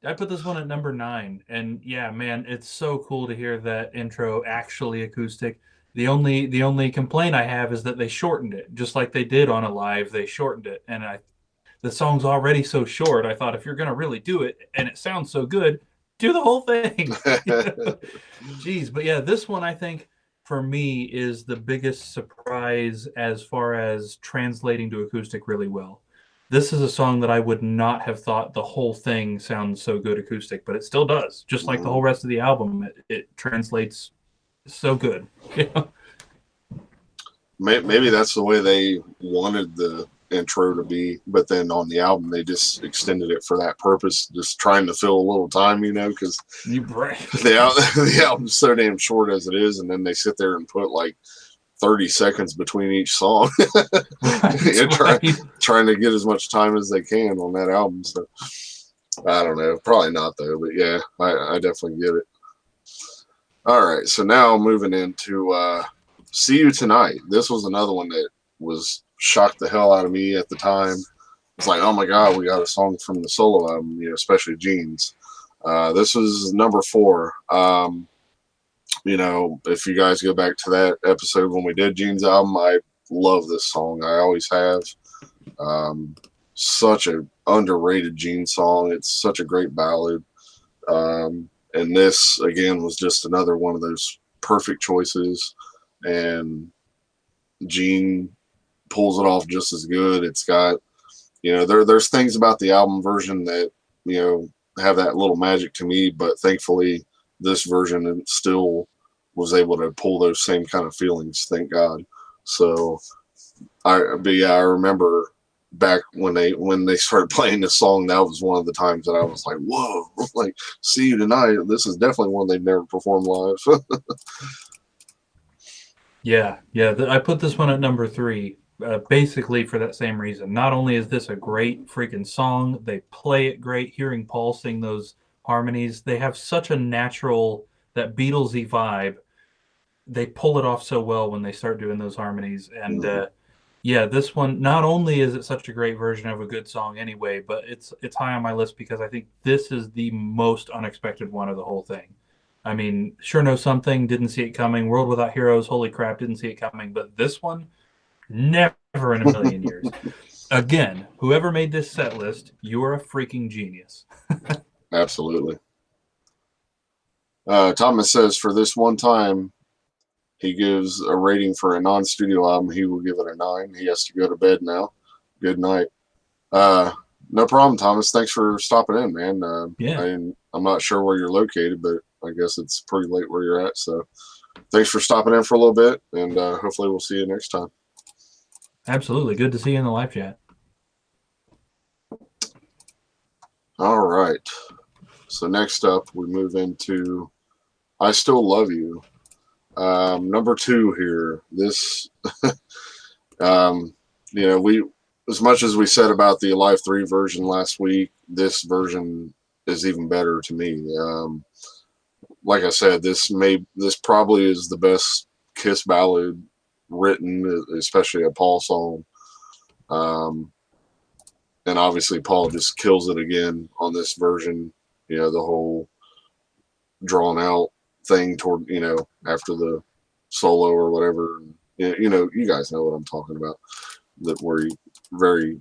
I put this one at number 9, and yeah, man, it's so cool to hear that intro actually acoustic. The only complaint I have is that they shortened it, just like they did on a live. They shortened it, and the song's already so short. I thought, if you're gonna really do it and it sounds so good, do the whole thing. Jeez, but yeah, this one I think for me is the biggest surprise as far as translating to acoustic really well. This is a song that I would not have thought the whole thing sounds so good acoustic, but it still does. Just like the whole rest of the album, it translates so good. Maybe that's the way they wanted the intro to be, but then on the album they just extended it for that purpose, just trying to fill a little time, because the album's so damn short as it is, and then they sit there and put like 30 seconds between each song. Trying to get as much time as they can on that album. So I don't know, probably not though, but yeah, I definitely get it. All right, so now moving into See You Tonight. This was another one that was shocked the hell out of me at the time. It's like, oh my God, we got a song from the solo album, especially Gene's. This was number 4. If you guys go back to that episode when we did Gene's album, I love this song. I always have. Such an underrated Gene song. It's such a great ballad. And this, again, was just another one of those perfect choices. And Gene pulls it off just as good. It's got, there's things about the album version that, have that little magic to me, but thankfully this version still was able to pull those same kind of feelings, thank God. So I remember back when they started playing this song, that was one of the times that I was like, whoa, like, See You Tonight, this is definitely one they've never performed live. Yeah, I put this one at number 3, basically for that same reason. Not only is this a great freaking song, they play it great. Hearing Paul sing those harmonies, they have such a natural, that Beatlesy vibe. They pull it off so well when they start doing those harmonies. And this one, not only is it such a great version of a good song anyway, but it's high on my list because I think this is the most unexpected one of the whole thing. I mean, Sure Know Something, didn't see it coming. World Without Heroes, holy crap, didn't see it coming. But this one, never in a million years. Again, whoever made this set list, you are a freaking genius. Absolutely. Thomas says, for this one time, he gives a rating for a non-studio album. He will give it a 9. He has to go to bed now. Good night. No problem, Thomas. Thanks for stopping in, man. Yeah, I'm not sure where you're located, but I guess it's pretty late where you're at. So thanks for stopping in for a little bit, and hopefully we'll see you next time. absolutely. Good to see you in the live chat. All right. So next up, we move into I Still Love You. Number 2 here. This, we, as much as we said about the Alive 3 version last week, this version is even better to me. Like I said, this probably is the best Kiss ballad written, especially a Paul song. And obviously Paul just kills it again on this version. The whole drawn out thing toward, after the solo or whatever. You guys know what I'm talking about. That where he very,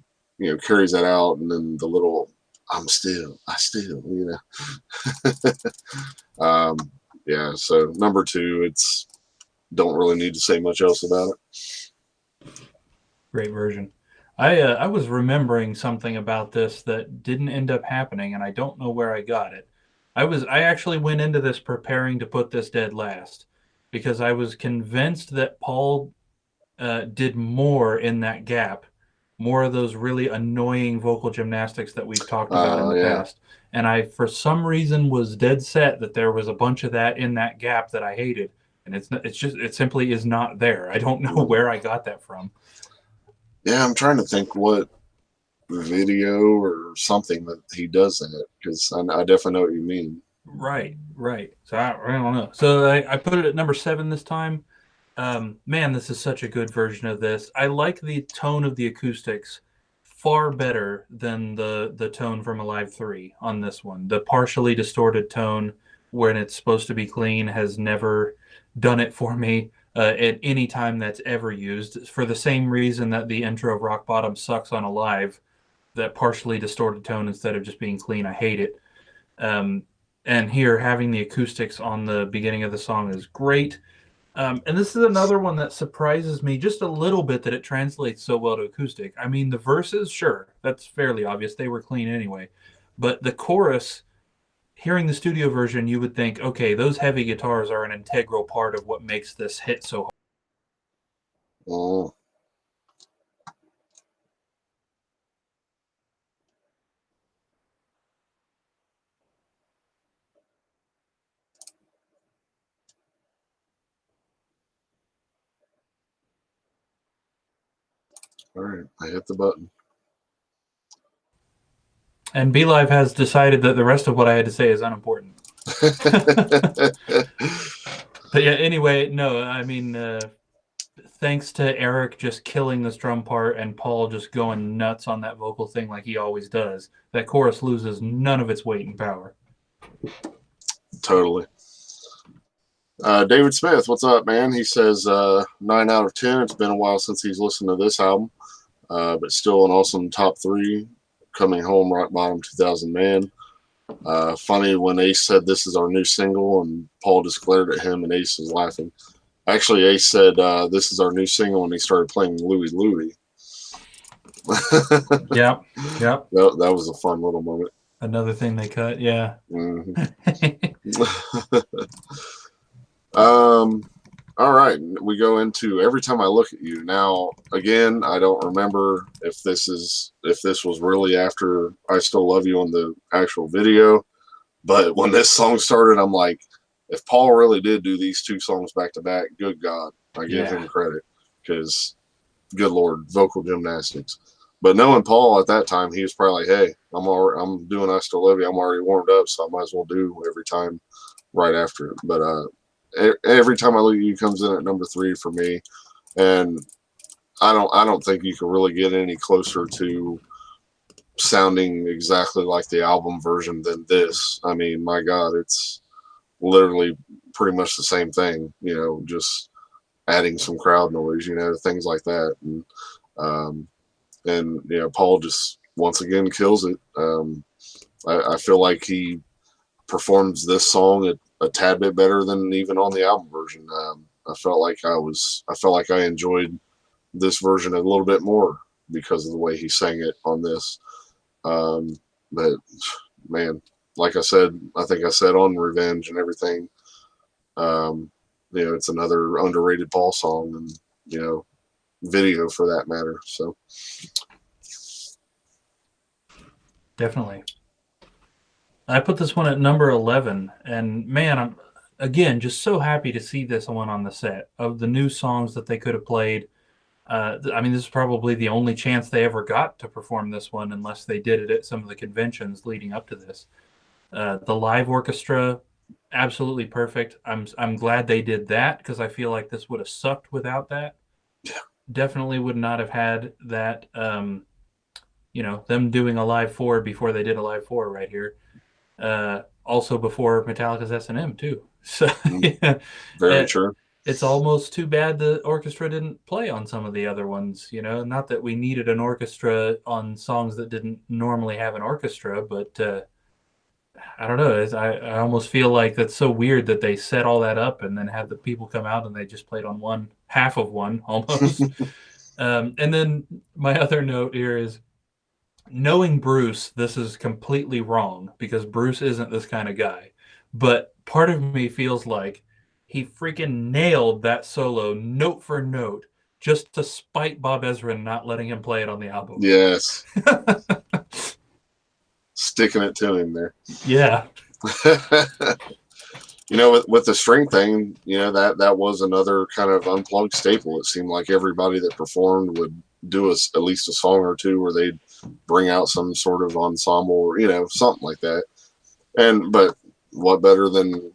carries that out, and then the little I still, yeah. So number 2, it's don't really need to say much else about it. Great version. I was remembering something about this that didn't end up happening, and I don't know where I got it. I actually went into this preparing to put this dead last because I was convinced that Paul did more in that gap, more of those really annoying vocal gymnastics that we've talked about in the past. And I, for some reason, was dead set that there was a bunch of that in that gap that I hated, and it simply is not there. I don't know where I got that from. Yeah, I'm trying to think what video or something that he does that, because I definitely know what you mean. Right. So I don't know. So I put it at number 7 this time. Man, this is such a good version of this. I like the tone of the acoustics far better than the tone from Alive 3 on this one. The partially distorted tone when it's supposed to be clean has never done it for me at any time that's ever used. For the same reason that the intro of Rock Bottom sucks on Alive, that partially distorted tone instead of just being clean, I hate it. And here, having the acoustics on the beginning of the song is great. And this is another one that surprises me just a little bit that it translates so well to acoustic. I mean, the verses, sure, that's fairly obvious. They were clean anyway. But the chorus, hearing the studio version, you would think, okay, those heavy guitars are an integral part of what makes this hit so hard. Oh. All right, I hit the button. And BeLive has decided that the rest of what I had to say is unimportant. But yeah, anyway, no, I mean, thanks to Eric just killing this drum part and Paul just going nuts on that vocal thing like he always does, that chorus loses none of its weight and power. Totally. David Smith, what's up, man? He says 9 out of 10. It's been a while since he's listened to this album, but still an awesome top 3. Coming Home, Rock Bottom, 2000 Man. Funny when Ace said this is our new single, and Paul just glared at him, and Ace was laughing. Actually, Ace said this is our new single, and he started playing Louie Louie. Yep. That was a fun little moment. Another thing they cut, yeah. Mm-hmm. All right, we go into Every Time I Look at You. Now, again, I don't remember if this was really after I Still Love You on the actual video, but when this song started, I'm like, if Paul really did do these 2 songs back to back, good God, I give him credit, because good Lord, vocal gymnastics. But knowing Paul at that time, he was probably like, hey, I'm doing I Still Love You. I'm already warmed up, so I might as well do Every Time right after it. But Every Time I Look at You comes in at number 3 for me, and I don't think you can really get any closer to sounding exactly like the album version than this. I mean, my God, it's literally pretty much the same thing, just adding some crowd noise, things like that. And Paul just once again kills it. I feel like he performs this song a tad bit better than even on the album version. I felt like I enjoyed this version a little bit more because of the way he sang it on this. But man, like I said, I think I said on Revenge and everything, it's another underrated Paul song, and video for that matter. So Definitely. I put this one at number 11, and man, I'm again just so happy to see this one on the set. Of the new songs that they could have played, I mean, this is probably the only chance they ever got to perform this one, unless they did it at some of the conventions leading up to this. The live orchestra, absolutely perfect. I'm glad they did that, because I feel like this would have sucked without that. Definitely would not have had that. Them doing a live 4 before they did a live 4 right here. Also before Metallica's S&M too. So yeah, very true. It's almost too bad the orchestra didn't play on some of the other ones. Not that we needed an orchestra on songs that didn't normally have an orchestra, but I don't know. I almost feel like that's so weird that they set all that up and then had the people come out and they just played on half of one almost. And then my other note here is, knowing Bruce, this is completely wrong, because Bruce isn't this kind of guy. But part of me feels like he freaking nailed that solo note for note just to spite Bob Ezrin not letting him play it on the album. Yes. Sticking it to him there. Yeah. With the string thing, that was another kind of Unplugged staple. It seemed like everybody that performed would do at least a song or two where they'd bring out some sort of ensemble or something like that. But what better than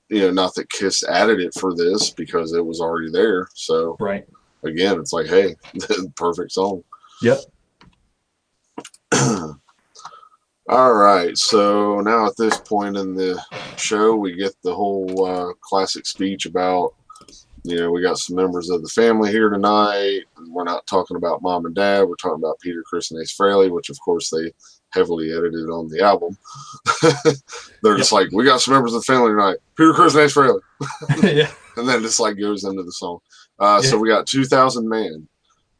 not that Kiss added it for this, because it was already there. So right, again, it's like, hey, perfect song. Yep. All right, so now at this point in the show, we get the whole classic speech about, we got some members of the family here tonight. And we're not talking about mom and dad. We're talking about Peter, Chris, and Ace Frehley, which, of course, they heavily edited on the album. They're just like, we got some members of the family tonight. Peter, Chris, and Ace Frehley. Yeah. And then just like goes into the song. So we got 2,000 Man.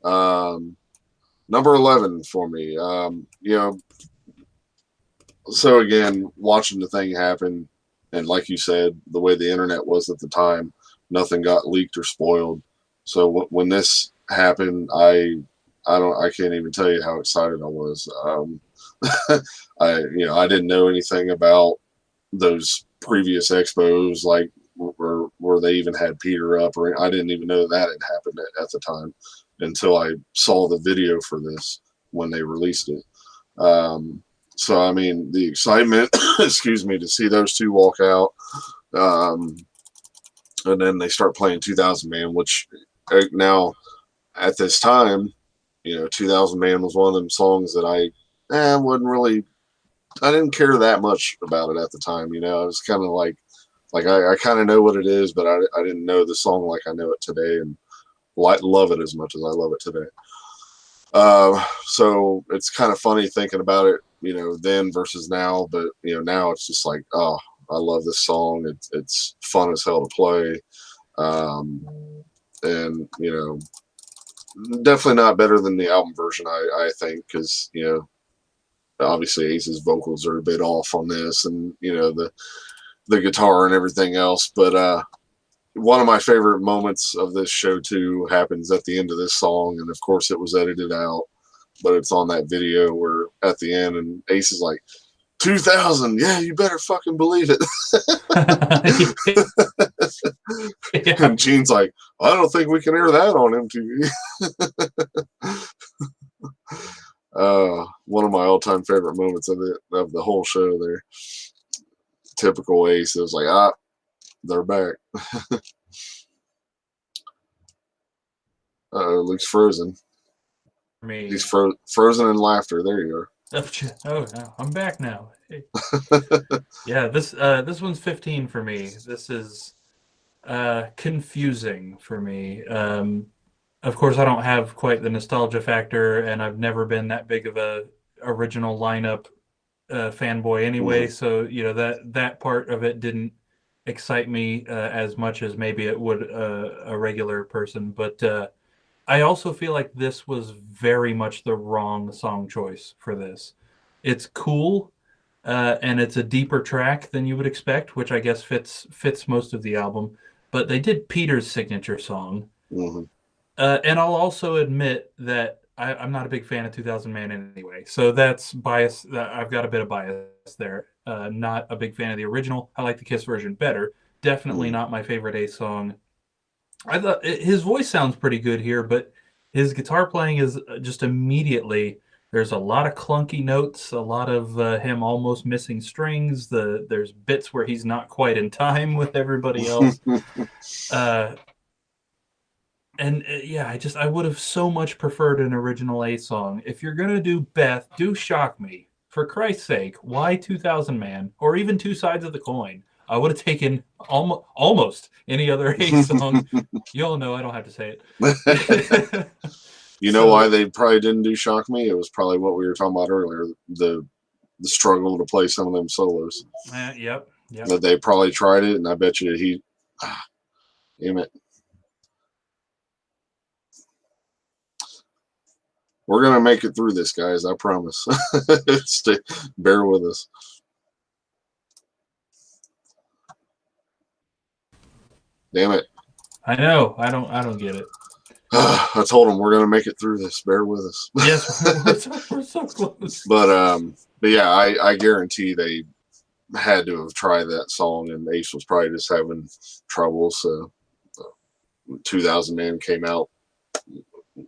Number 11 for me. So again, watching the thing happen, and like you said, the way the internet was at the time, nothing got leaked or spoiled. So when this happened, I can't even tell you how excited I was. I didn't know anything about those previous expos, like where they even had Peter up, or I didn't even know that had happened at the time until I saw the video for this when they released it. So, I mean, the excitement, excuse me, to see those two walk out. And then they start playing 2,000 Man, which now at this time, 2,000 Man was one of them songs that I didn't care that much about it at the time. I was kind of like I kind of know what it is, but I didn't know the song like I know it today, and love it as much as I love it today. So it's kind of funny thinking about it, then versus now, but now it's just like, oh, I love this song. It's fun as hell to play. And definitely not better than the album version, I think, because obviously Ace's vocals are a bit off on this, and the guitar and everything else. But one of my favorite moments of this show too happens at the end of this song, and of course it was edited out, but it's on that video where at the end, and Ace is like, 2,000, yeah, you better fucking believe it. Yeah. And Gene's like, I don't think we can air that on MTV. One of my all-time favorite moments of the whole show there. Typical Ace. It was like, they're back. Luke's frozen. Me. He's frozen in laughter. There you are. Oh, no, I'm back now. Hey. Yeah, this one's 15 for me. This is confusing for me. Of course, I don't have quite the nostalgia factor, and I've never been that big of a original lineup fanboy anyway. So that part of it didn't excite me as much as maybe it would a regular person. But I also feel like this was very much the wrong song choice for this. It's cool, and it's a deeper track than you would expect, which I guess fits most of the album. But they did Peter's signature song, Mm-hmm. and I'll also admit that I'm not a big fan of 2000 Man anyway, so that's bias. I've got a bit of bias there. Not a big fan of the original. I like the Kiss version better. Definitely Mm-hmm. not my favorite Ace song. I thought his voice sounds pretty good here, but his guitar playing is just immediately. There's a lot of clunky notes, a lot of him almost missing strings. There's bits where he's not quite in time with everybody else. Uh, and yeah, I would have so much preferred an original Ace song. If you're gonna do Beth, do Shock Me. For Christ's sake, why 2000 Man or even Two Sides of the Coin? I would have taken almost any other Ace song. You all know I don't have to say it. You know why So they probably didn't do Shock Me? It was probably what we were talking about earlier, the struggle to play some of them solos. yep. That they probably tried it, and I bet you damn it. We're gonna make it through this, guys. I promise. Bear with us. Damn it. I know. I don't get it. I told them we're gonna make it through this. Bear with us. Yes, we're so close. But yeah, I guarantee they had to have tried that song, and Ace was probably just having trouble. So 2000 Man came out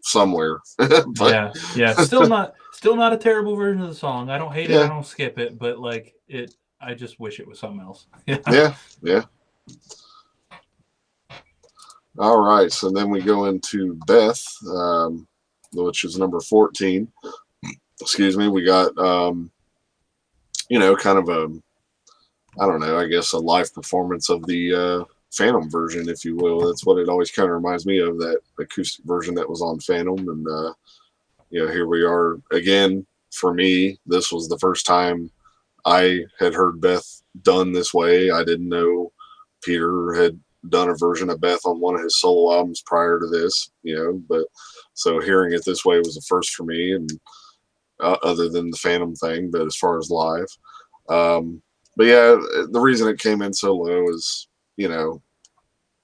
somewhere. But, yeah. Still not a terrible version of the song. I don't hate it. I don't skip it. But like it, I just wish it was something else. Yeah. All right, so then we go into Beth, which is number 14. Excuse me. We got, kind of I don't know, I guess a live performance of the Phantom version, if you will. That's what it always kind of reminds me of, that acoustic version that was on Phantom. And, here we are again. For me, this was the first time I had heard Beth done this way. I didn't know Peter had done a version of Beth on one of his solo albums prior to this, but so hearing it this way was a first for me, and other than the Phantom thing, but as far as live. But yeah, the reason it came in so low is,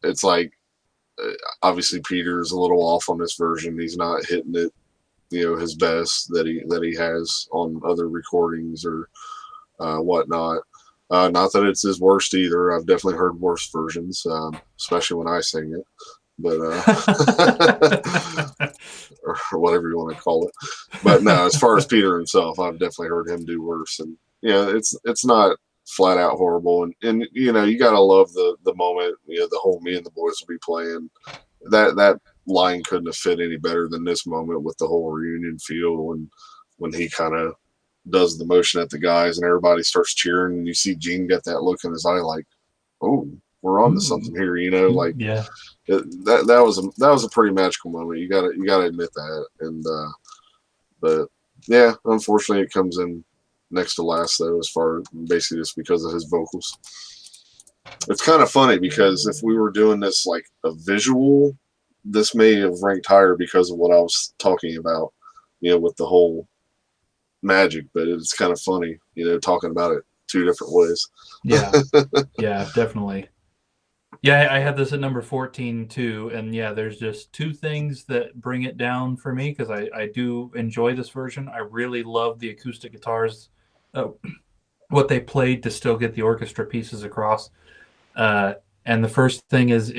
it's like, obviously Peter's a little off on this version. He's not hitting it, his best that he has on other recordings or whatnot. Not that it's his worst either. I've definitely heard worse versions, especially when I sing it, but or whatever you want to call it. But no, as far as Peter himself, I've definitely heard him do worse. And it's not flat out horrible. And you gotta love the moment. The whole "Me and the Boys" will be playing. That line couldn't have fit any better than this moment with the whole reunion feel, and when he kind of does the motion at the guys and everybody starts cheering, and you see Gene get that look in his eye like, oh, we're on to something here, like that was a pretty magical moment. You gotta admit that. And but yeah, unfortunately it comes in next to last though, as far basically just because of his vocals. It's kind of funny because if we were doing this like a visual, this may have ranked higher because of what I was talking about, with the whole magic, but it's kind of funny, talking about it two different ways. Yeah, definitely. Yeah, I had this at number 14 too, and yeah, there's just two things that bring it down for me, because I do enjoy this version. I really love the acoustic guitars, what they played to still get the orchestra pieces across. And the first thing is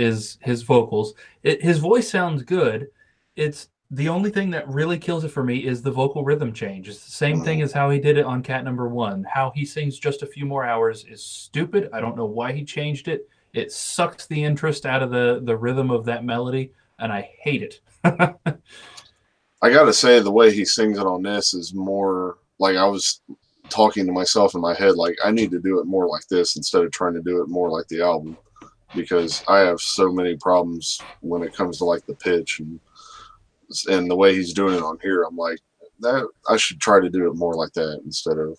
his vocals. His voice sounds good. It's the only thing that really kills it for me is the vocal rhythm change. It's the same thing as how he did it on Cat Number 1. How he sings Just a Few More Hours is stupid. I don't know why he changed it. It sucks the interest out of the rhythm of that melody, and I hate it. I gotta say, the way he sings it on this is more like, I was talking to myself in my head, like, I need to do it more like this instead of trying to do it more like the album, because I have so many problems when it comes to like the pitch and the way he's doing it on here. I'm like, that I should try to do it more like that instead of,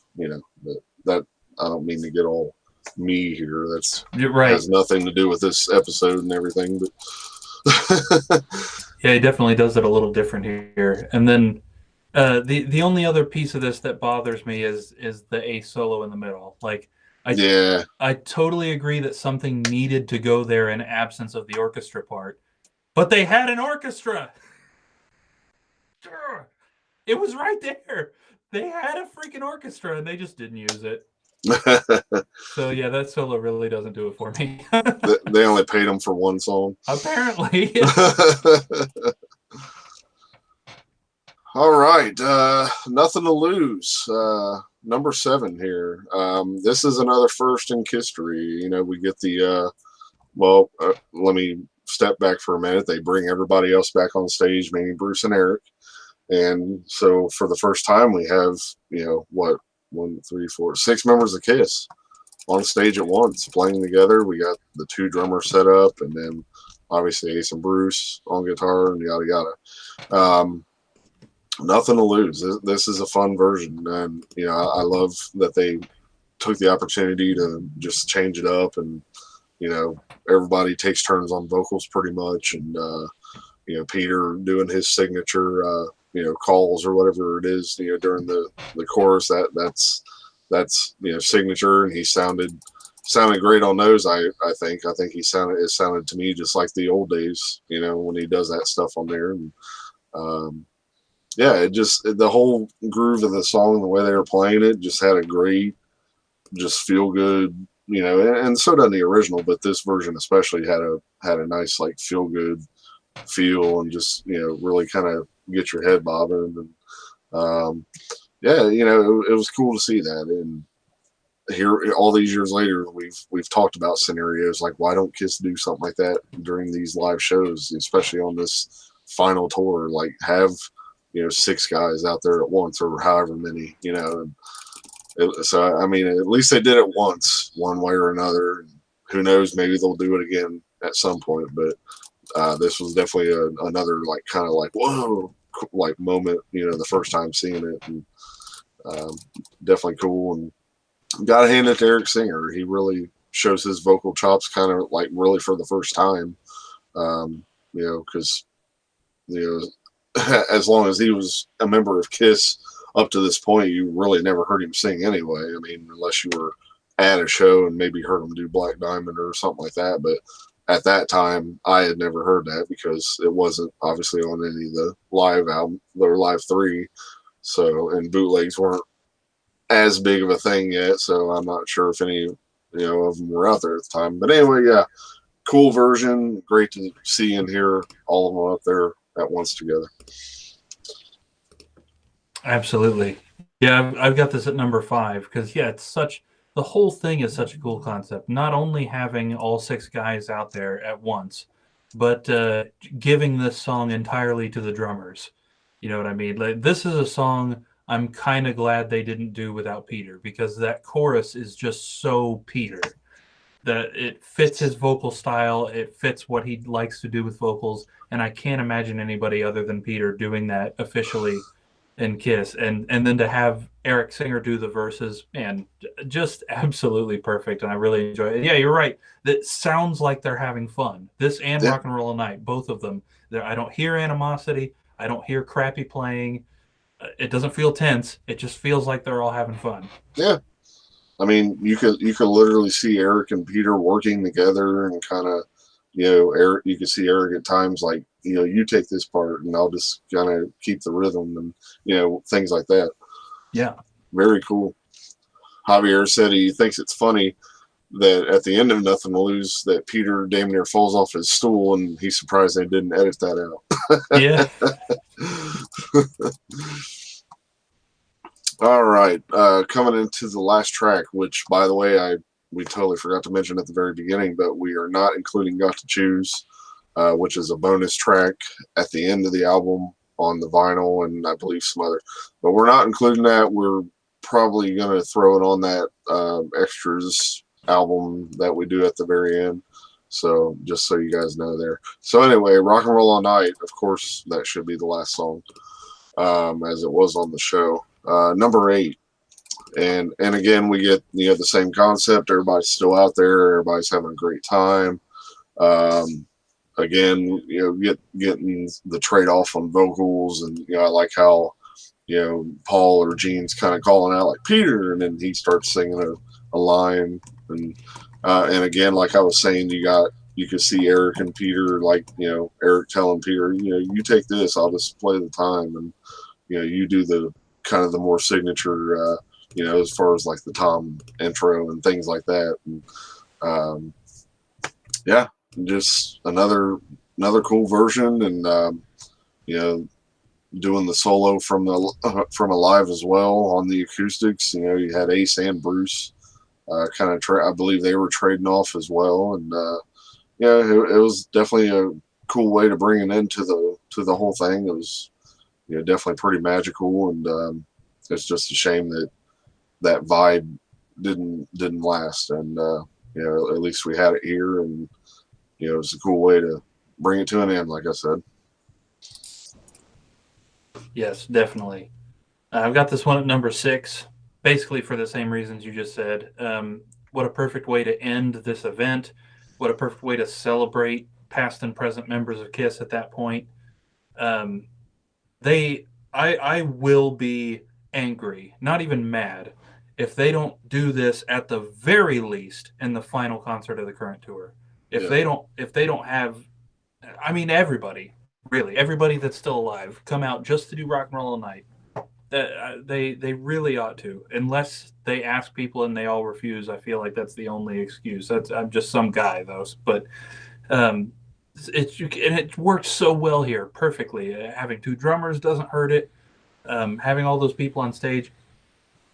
that I don't mean to get all me here. That's right. Has nothing to do with this episode and everything, but yeah, he definitely does it a little different here. And then The only other piece of this that bothers me is the A solo in the middle. Like Yeah. I totally agree that something needed to go there in absence of the orchestra part, but they had an orchestra. Sure. It was right there. They had a freaking orchestra and they just didn't use it. So yeah, that solo really doesn't do it for me. They only paid him for one song. Apparently. All right. Nothing to lose. Number 7 here. This is another first in history. You know, we get the let me step back for a minute. They bring everybody else back on stage, meaning Bruce and Eric. And so for the first time, we have, you know, what, 1, 3, 4, 6 members of Kiss on stage at once playing together. We got the 2 drummers set up, and then obviously Ace and Bruce on guitar and yada yada. Nothing to lose. This is a fun version, and you know, I love that they took the opportunity to just change it up, and you know, everybody takes turns on vocals pretty much, and you know, Peter doing his signature you know, calls or whatever it is, you know, during the chorus. That's you know, signature, and he sounded great on those. I think it sounded to me just like the old days, you know, when he does that stuff on there. And yeah, the whole groove of the song, the way they were playing it, just had a great, just feel good, you know, and so did the original, but this version especially had a nice, like, feel good feel, and just, you know, really kind of get your head bobbing. And yeah, you know, it was cool to see that. And here, all these years later, we've talked about scenarios like, why don't Kiss do something like that during these live shows, especially on this final tour? Like, have, you know, 6 guys out there at once, or however many, you know. And so I mean, at least they did it once, one way or another. Who knows, maybe they'll do it again at some point. But this was definitely another, like, kind of like, whoa, like, moment, you know, the first time seeing it. And definitely cool. And gotta hand it to Eric Singer. He really shows his vocal chops, kind of like really for the first time. You know, because, you know, as long as he was a member of Kiss up to this point, you really never heard him sing anyway. I mean, unless you were at a show and maybe heard him do Black Diamond or something like that. But at that time, I had never heard that because it wasn't obviously on any of the live album, or live 3. So, and bootlegs weren't as big of a thing yet. So I'm not sure if any, you know, of them were out there at the time. But anyway, yeah, cool version. Great to see and hear all of them up there at once together. Absolutely. Yeah, I've got this at number 5 because, yeah, the whole thing is such a cool concept. Not only having all 6 guys out there at once, but giving this song entirely to the drummers. You know what I mean? Like, this is a song I'm kind of glad they didn't do without Peter, because that chorus is just so Peter that it fits his vocal style. It fits what he likes to do with vocals. And I can't imagine anybody other than Peter doing that officially in Kiss. And then to have Eric Singer do the verses, man, just absolutely perfect. And I really enjoy it. Yeah, you're right. That sounds like they're having fun. This and Yeah. Rock and Roll All Night, both of them. I don't hear animosity. I don't hear crappy playing. It doesn't feel tense. It just feels like they're all having fun. Yeah. I mean, you could literally see Eric and Peter working together, and kind of, you know, Eric, you could see Eric at times like, you know, you take this part and I'll just kind of keep the rhythm, and, you know, things like that. Yeah. Very cool. Javier said he thinks it's funny that at the end of Nothing to Lose that Peter damn near falls off his stool, and he's surprised they didn't edit that out. Yeah. All right, coming into the last track, which, by the way, we totally forgot to mention at the very beginning, but we are not including Got to Choose, which is a bonus track at the end of the album on the vinyl, and I believe some other. But we're not including that. We're probably going to throw it on that extras album that we do at the very end. So just so you guys know there. So anyway, Rock and Roll All Night, of course, that should be the last song, as it was on the show. Number 8. And again, we get, you know, the same concept. Everybody's still out there. Everybody's having a great time. Again, you know, getting the trade-off on vocals. And, you know, I like how Paul or Gene's kind of calling out like Peter, and then he starts singing a line, and again, like I was saying, you could see Eric and Peter, like Eric telling Peter, you take this, I'll just play the time, and you do the kind of the more signature, as far as like the Tom intro and things like that, and yeah, just another cool version, and doing the solo from Alive as well on the acoustics. You had Ace and Bruce kind of I believe they were trading off as well, and it was definitely a cool way to bring it into the whole thing. It was definitely pretty magical, and it's just a shame that vibe didn't last, and at least we had it here, and it was a cool way to bring it to an end, like I said. Yes, definitely. I've got this one at number 6, basically for the same reasons you just said. What a perfect way to end this event. What a perfect way to celebrate past and present members of KISS at that point. I will be angry, not even mad, if they don't do this at the very least in the final concert of the current tour. If they don't have, I mean, everybody that's still alive come out just to do Rock and Roll All Night. They really ought to, unless they ask people and they all refuse. I feel like that's the only excuse. I'm just some guy though, but it worked so well here perfectly. Having 2 drummers doesn't hurt it. Having all those people on stage,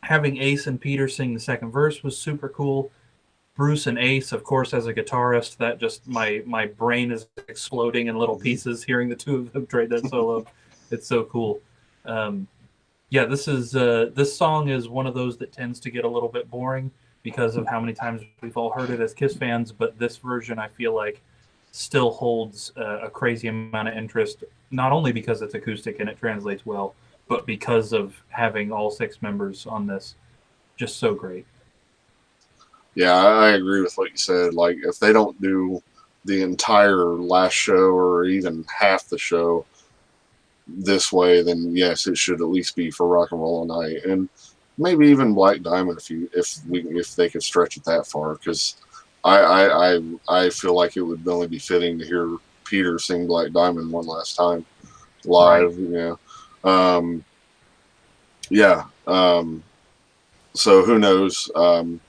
having Ace and Peter sing the second verse was super cool. Bruce and Ace, of course, as a guitarist, that just my brain is exploding in little pieces hearing the 2 of them trade that solo. It's so cool. Yeah, this song is one of those that tends to get a little bit boring because of how many times we've all heard it as KISS fans, but this version I feel like still holds a crazy amount of interest, not only because it's acoustic and it translates well, but because of having all 6 members on this. Just so great. Yeah, I agree with what you said. Like, if they don't do the entire last show or even half the show this way, then yes, it should at least be for Rock and Roll All Night, and maybe even Black Diamond if they could stretch it that far. Because I feel like it would only be fitting to hear Peter sing Black Diamond one last time live. Right. So who knows? And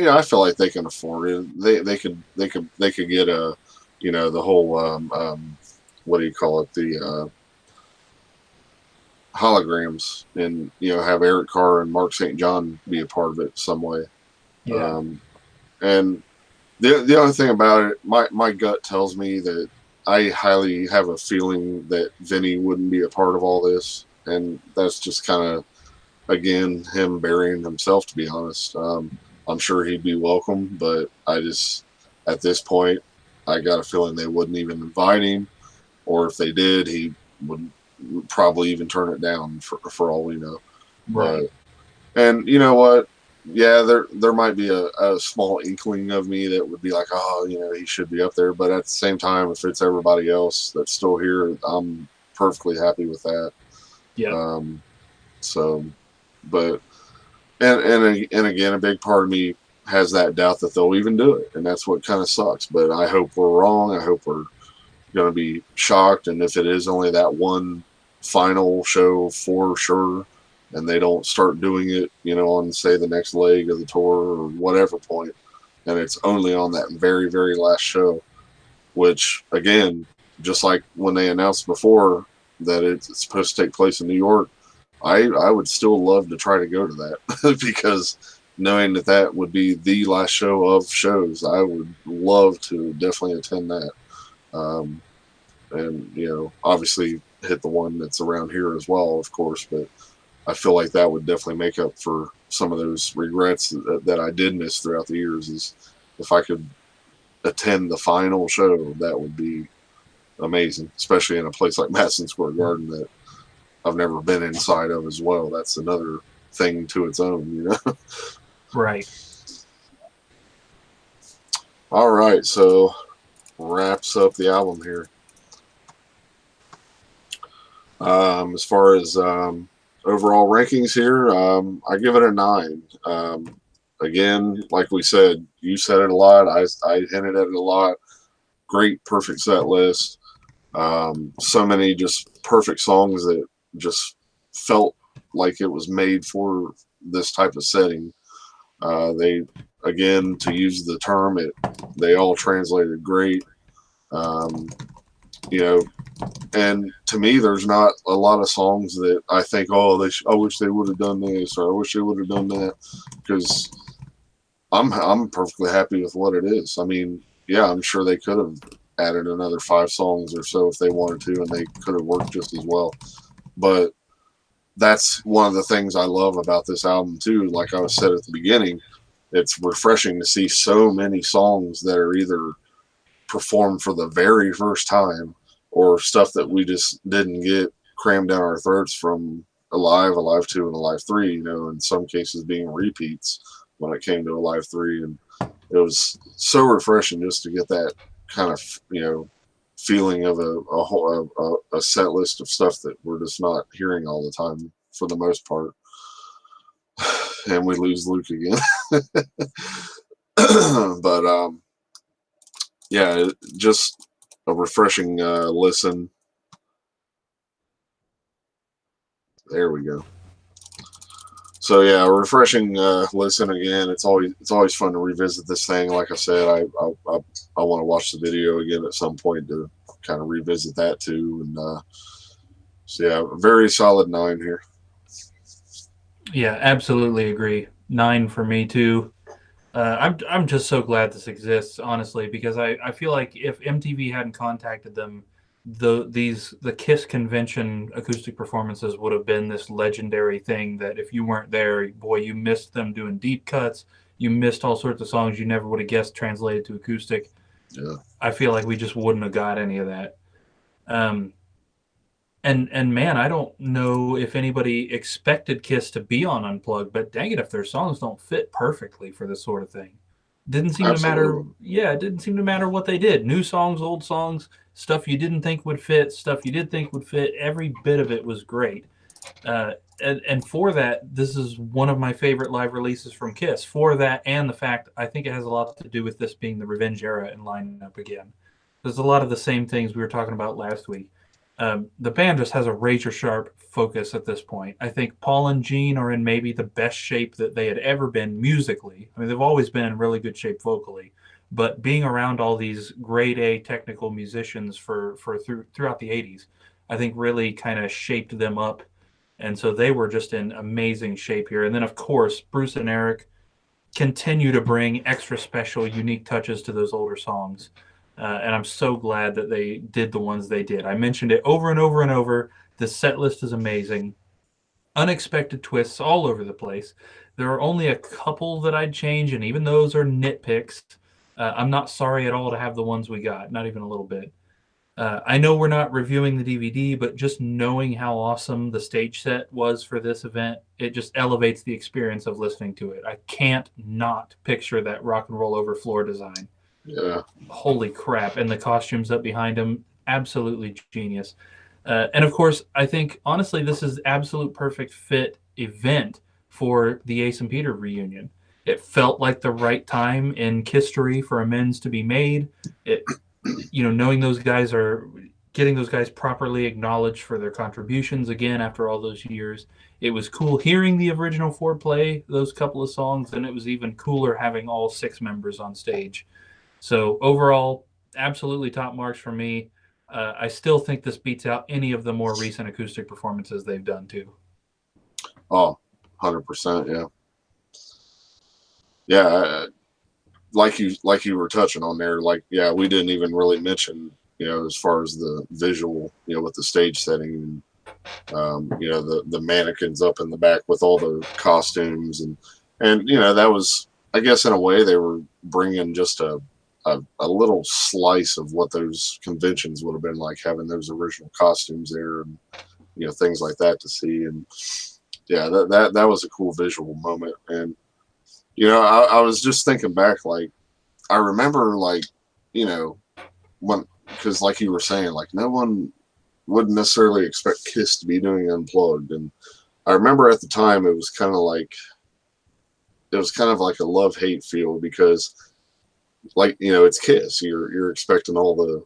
I feel like they can afford it. They could get a, the whole what do you call it, the holograms, and have Eric Carr and Mark St. John be a part of it some way. Yeah. And the other thing about it, my gut tells me that I highly have a feeling that Vinny wouldn't be a part of all this, and that's just kind of, again, him burying himself, to be honest. I'm sure he'd be welcome, but I just, at this point, I got a feeling they wouldn't even invite him, or if they did, he would probably even turn it down for all we know. Right. And you know what? Yeah, there might be a small inkling of me that would be like, oh, he should be up there. But at the same time, if it's everybody else that's still here, I'm perfectly happy with that. Yeah. But and again, a big part of me has that doubt that they'll even do it, and that's what kind of sucks. But I hope we're wrong. I hope we're going to be shocked, and if it is only that one final show for sure, and they don't start doing it, on, say, the next leg of the tour or whatever point, and it's only on that very, very last show, which, again, just like when they announced before that it's supposed to take place in New York, I would still love to try to go to that because knowing that would be the last show of shows, I would love to definitely attend that. And, obviously hit the one that's around here as well, of course, but I feel like that would definitely make up for some of those regrets that I did miss throughout the years. Is if I could attend the final show, that would be amazing, especially in a place like Madison Square Garden that I've never been inside of as well. That's another thing to its own, Right. All right, so wraps up the album here. As far as overall rankings here, I give it a 9. Again, like we said, you said it a lot. I hinted at it a lot. Great, perfect set list. So many just perfect songs that just felt like it was made for this type of setting. They, again, to use the term, they all translated great. You know, and to me, there's not a lot of songs that I think, oh, I wish they would have done this, or I wish they would have done that, because I'm perfectly happy with what it is. I mean, yeah, I'm sure they could have added another 5 songs or so if they wanted to, and they could have worked just as well. But that's one of the things I love about this album too. Like I said at the beginning, it's refreshing to see so many songs that are either performed for the very first time or stuff that we just didn't get crammed down our throats from Alive, Alive 2, and Alive 3, you know, in some cases being repeats when it came to Alive 3. And it was so refreshing just to get that kind of, you know, feeling of a set list of stuff that we're just not hearing all the time for the most part. And we lose Luke again. But yeah, just a refreshing listen. There we go. So yeah, a refreshing listen again. It's always fun to revisit this thing. Like I said, I want to watch the video again at some point to kind of revisit that too. And so yeah, very solid 9 here. Yeah, absolutely agree. 9 for me too. I'm just so glad this exists, honestly, because I feel like if MTV hadn't contacted them, the Kiss convention acoustic performances would have been this legendary thing that if you weren't there, boy, you missed them doing deep cuts. You missed all sorts of songs you never would have guessed translated to acoustic. Yeah. I feel like we just wouldn't have got any of that. And man, I don't know if anybody expected Kiss to be on Unplugged, but dang it, if their songs don't fit perfectly for this sort of thing. Didn't seem to matter. Yeah, it didn't seem to matter what they did. New songs, old songs, stuff you didn't think would fit, stuff you did think would fit. Every bit of it was great. And for that, this is one of my favorite live releases from Kiss. For that, and the fact I think it has a lot to do with this being the Revenge era and lining up again. There's a lot of the same things we were talking about last week. The band just has a razor sharp focus at this point. I think Paul and Gene are in maybe the best shape that they had ever been musically. I mean, they've always been in really good shape vocally, but being around all these grade A technical musicians throughout the 80s, I think really kind of shaped them up. And so they were just in amazing shape here. And then, of course, Bruce and Eric continue to bring extra special, unique touches to those older songs. And I'm so glad that they did the ones they did. I mentioned it over and over and over. The set list is amazing. Unexpected twists all over the place. There are only a couple that I'd change, and even those are nitpicks. I'm not sorry at all to have the ones we got, not even a little bit. I know we're not reviewing the DVD, but just knowing how awesome the stage set was for this event, it just elevates the experience of listening to it. I can't not picture that rock and roll over floor design. Yeah. Holy crap. And the costumes up behind him, absolutely genius. And of course, I think, honestly, this is absolute perfect fit event for the Ace and Peter reunion. It felt like the right time in history for amends to be made. It, knowing those guys are getting those guys properly acknowledged for their contributions again after all those years. It was cool hearing the original 4 play those couple of songs, and it was even cooler having all 6 members on stage. So overall, absolutely top marks for me. I still think this beats out any of the more recent acoustic performances they've done too. Oh, 100%, yeah. Yeah, like you were touching on there, like, yeah, we didn't even really mention, as far as the visual, with the stage setting and, the mannequins up in the back with all the costumes and that was, I guess, in a way they were bringing just a little slice of what those conventions would have been like, having those original costumes there and things like that to see. And yeah, that was a cool visual moment. And I was just thinking back, like, I remember, like, when, because like you were saying, like, no one wouldn't necessarily expect Kiss to be doing Unplugged, and I remember at the time it was kind of like a love-hate feel because, like, it's Kiss. You're expecting all the,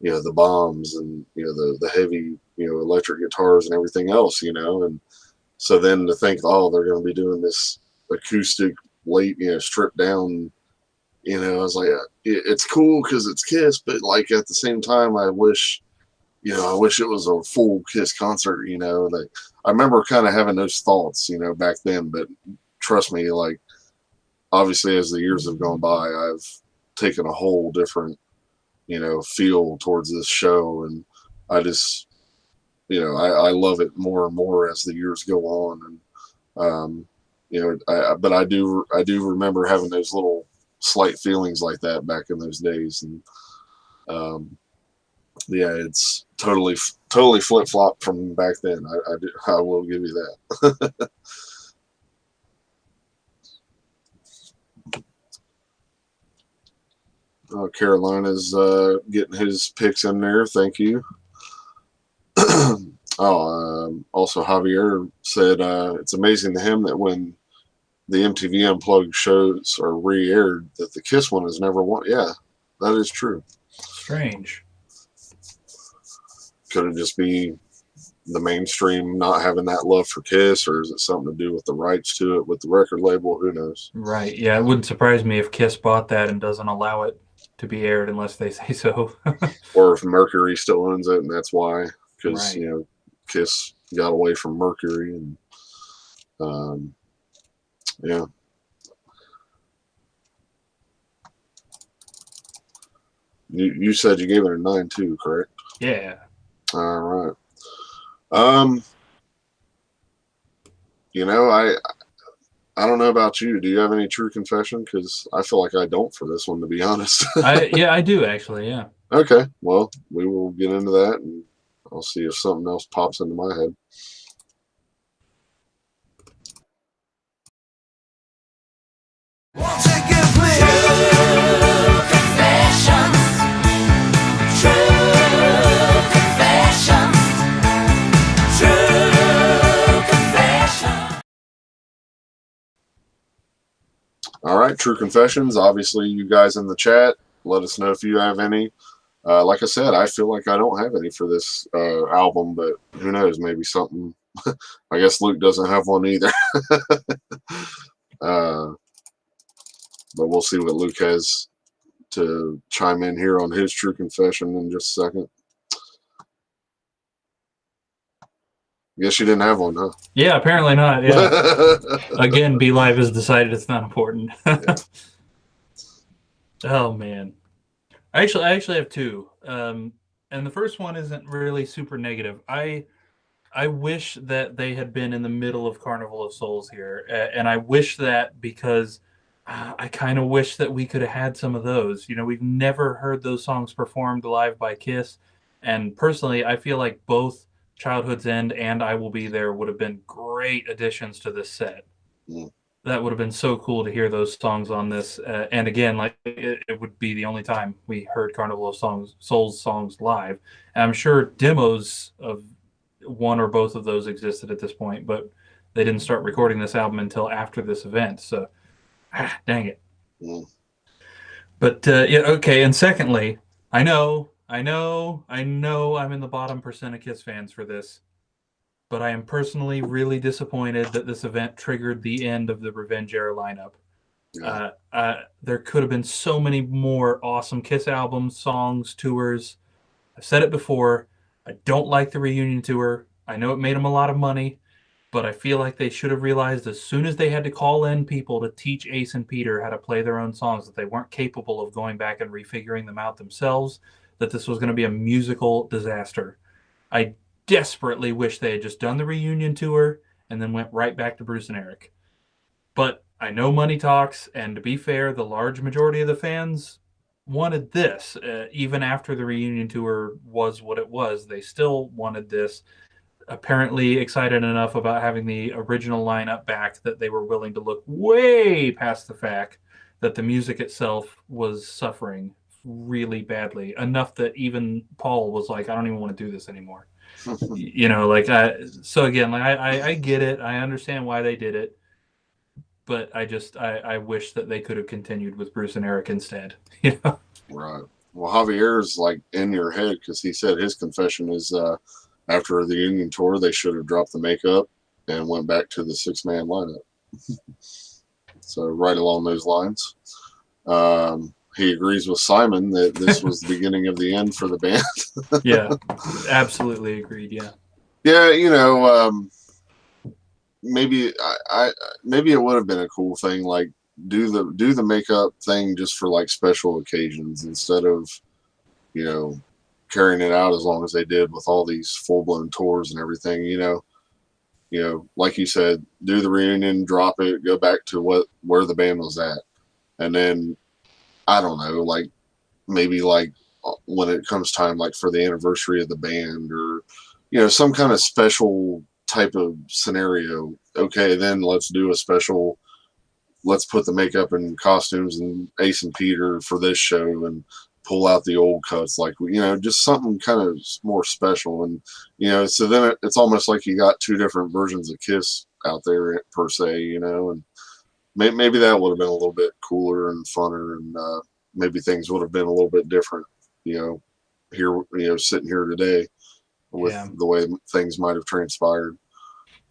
the bombs and, the heavy, electric guitars and everything else, and so then to think, oh, they're going to be doing this acoustic, late, stripped down, I was like, it's cool because it's Kiss, but like at the same time, I wish it was a full Kiss concert, like I remember kind of having those thoughts, back then, but trust me, like, obviously as the years have gone by, I've taken a whole different, feel towards this show. And I just, I love it more and more as the years go on. And, but I do remember having those little slight feelings like that back in those days. And, yeah, it's totally flip flop from back then. I will give you that. Carolina's getting his picks in there. Thank you. Also Javier said it's amazing to him that when the MTV Unplugged shows are re-aired, that the Kiss one is never won. Yeah, that is true. Strange. Could it just be the mainstream not having that love for Kiss, or is it something to do with the rights to it with the record label? Who knows? Right. Yeah, it wouldn't surprise me if Kiss bought that and doesn't allow it to be aired unless they say so. Or if Mercury still owns it, and that's why, because right. Kiss got away from Mercury, and yeah. You said you gave it a 9 too, correct? Yeah. All right. I don't know about you. Do you have any true confession? Because I feel like I don't for this one, to be honest. I do actually. Yeah. Okay. Well, we will get into that, and I'll see if something else pops into my head. Won't you give me true confessions? True confessions. True confessions. All right, true confessions. Obviously, you guys in the chat, let us know if you have any. Like I said, I feel like I don't have any for this album, but who knows? Maybe something. I guess Luke doesn't have one either. But we'll see what Luke has to chime in here on his true confession in just a second. Guess you didn't have one, huh? Yeah, apparently not. Yeah. Again, Be Live has decided it's not important. Yeah. Oh man. I actually have two. And the first one isn't really super negative. I wish that they had been in the middle of Carnival of Souls here, and I wish that because I kind of wish that we could have had some of those. We've never heard those songs performed live by Kiss, and personally, I feel like both Childhood's End and I Will Be There would have been great additions to this set. Mm. That would have been so cool to hear those songs on this. And again, like it would be the only time we heard Carnival of Souls songs live. And I'm sure demos of one or both of those existed at this point, but they didn't start recording this album until after this event. So, dang it. Mm. But yeah, okay. And secondly, I know I'm in the bottom percent of Kiss fans for this, but I am personally really disappointed that this event triggered the end of the Revenge Era lineup. Yeah. There could have been so many more awesome Kiss albums, songs, tours. I've said it before. I don't like the reunion tour. I know it made them a lot of money, but I feel like they should have realized as soon as they had to call in people to teach Ace and Peter how to play their own songs that they weren't capable of going back and refiguring them out themselves, that this was going to be a musical disaster. I desperately wish they had just done the reunion tour and then went right back to Bruce and Eric. But I know money talks, and to be fair, the large majority of the fans wanted this. Even after the reunion tour was what it was, they still wanted this. Apparently excited enough about having the original lineup back that they were willing to look way past the fact that the music itself was suffering really badly, enough that even Paul was like, I don't even want to do this anymore. You know, like so again, like I get it. I understand why they did it, but I wish that they could have continued with Bruce and Eric instead. You know? Right. Well, Javier's like in your head because he said his confession is after the Union tour, they should have dropped the makeup and went back to the 6-man lineup. So right along those lines. He agrees with Simon that this was the beginning of the end for the band. Yeah, absolutely agreed. Yeah. Yeah, you know, maybe maybe it would have been a cool thing, like do the makeup thing just for like special occasions instead of, you know, carrying it out as long as they did with all these full blown tours and everything. You know, like you said, do the reunion, drop it, go back to where the band was at, and then I don't know, like maybe like when it comes time, like for the anniversary of the band, or you know, some kind of special type of scenario. Okay, then let's do a special. Let's put the makeup and costumes and Ace and Peter for this show and pull out the old cuts, like, you know, just something kind of more special. And you know, so then it's almost like you got two different versions of Kiss out there per se, you know, and maybe that would have been a little bit cooler and funner, and maybe things would have been a little bit different, you know, here, you know, sitting here today with the way things might have transpired.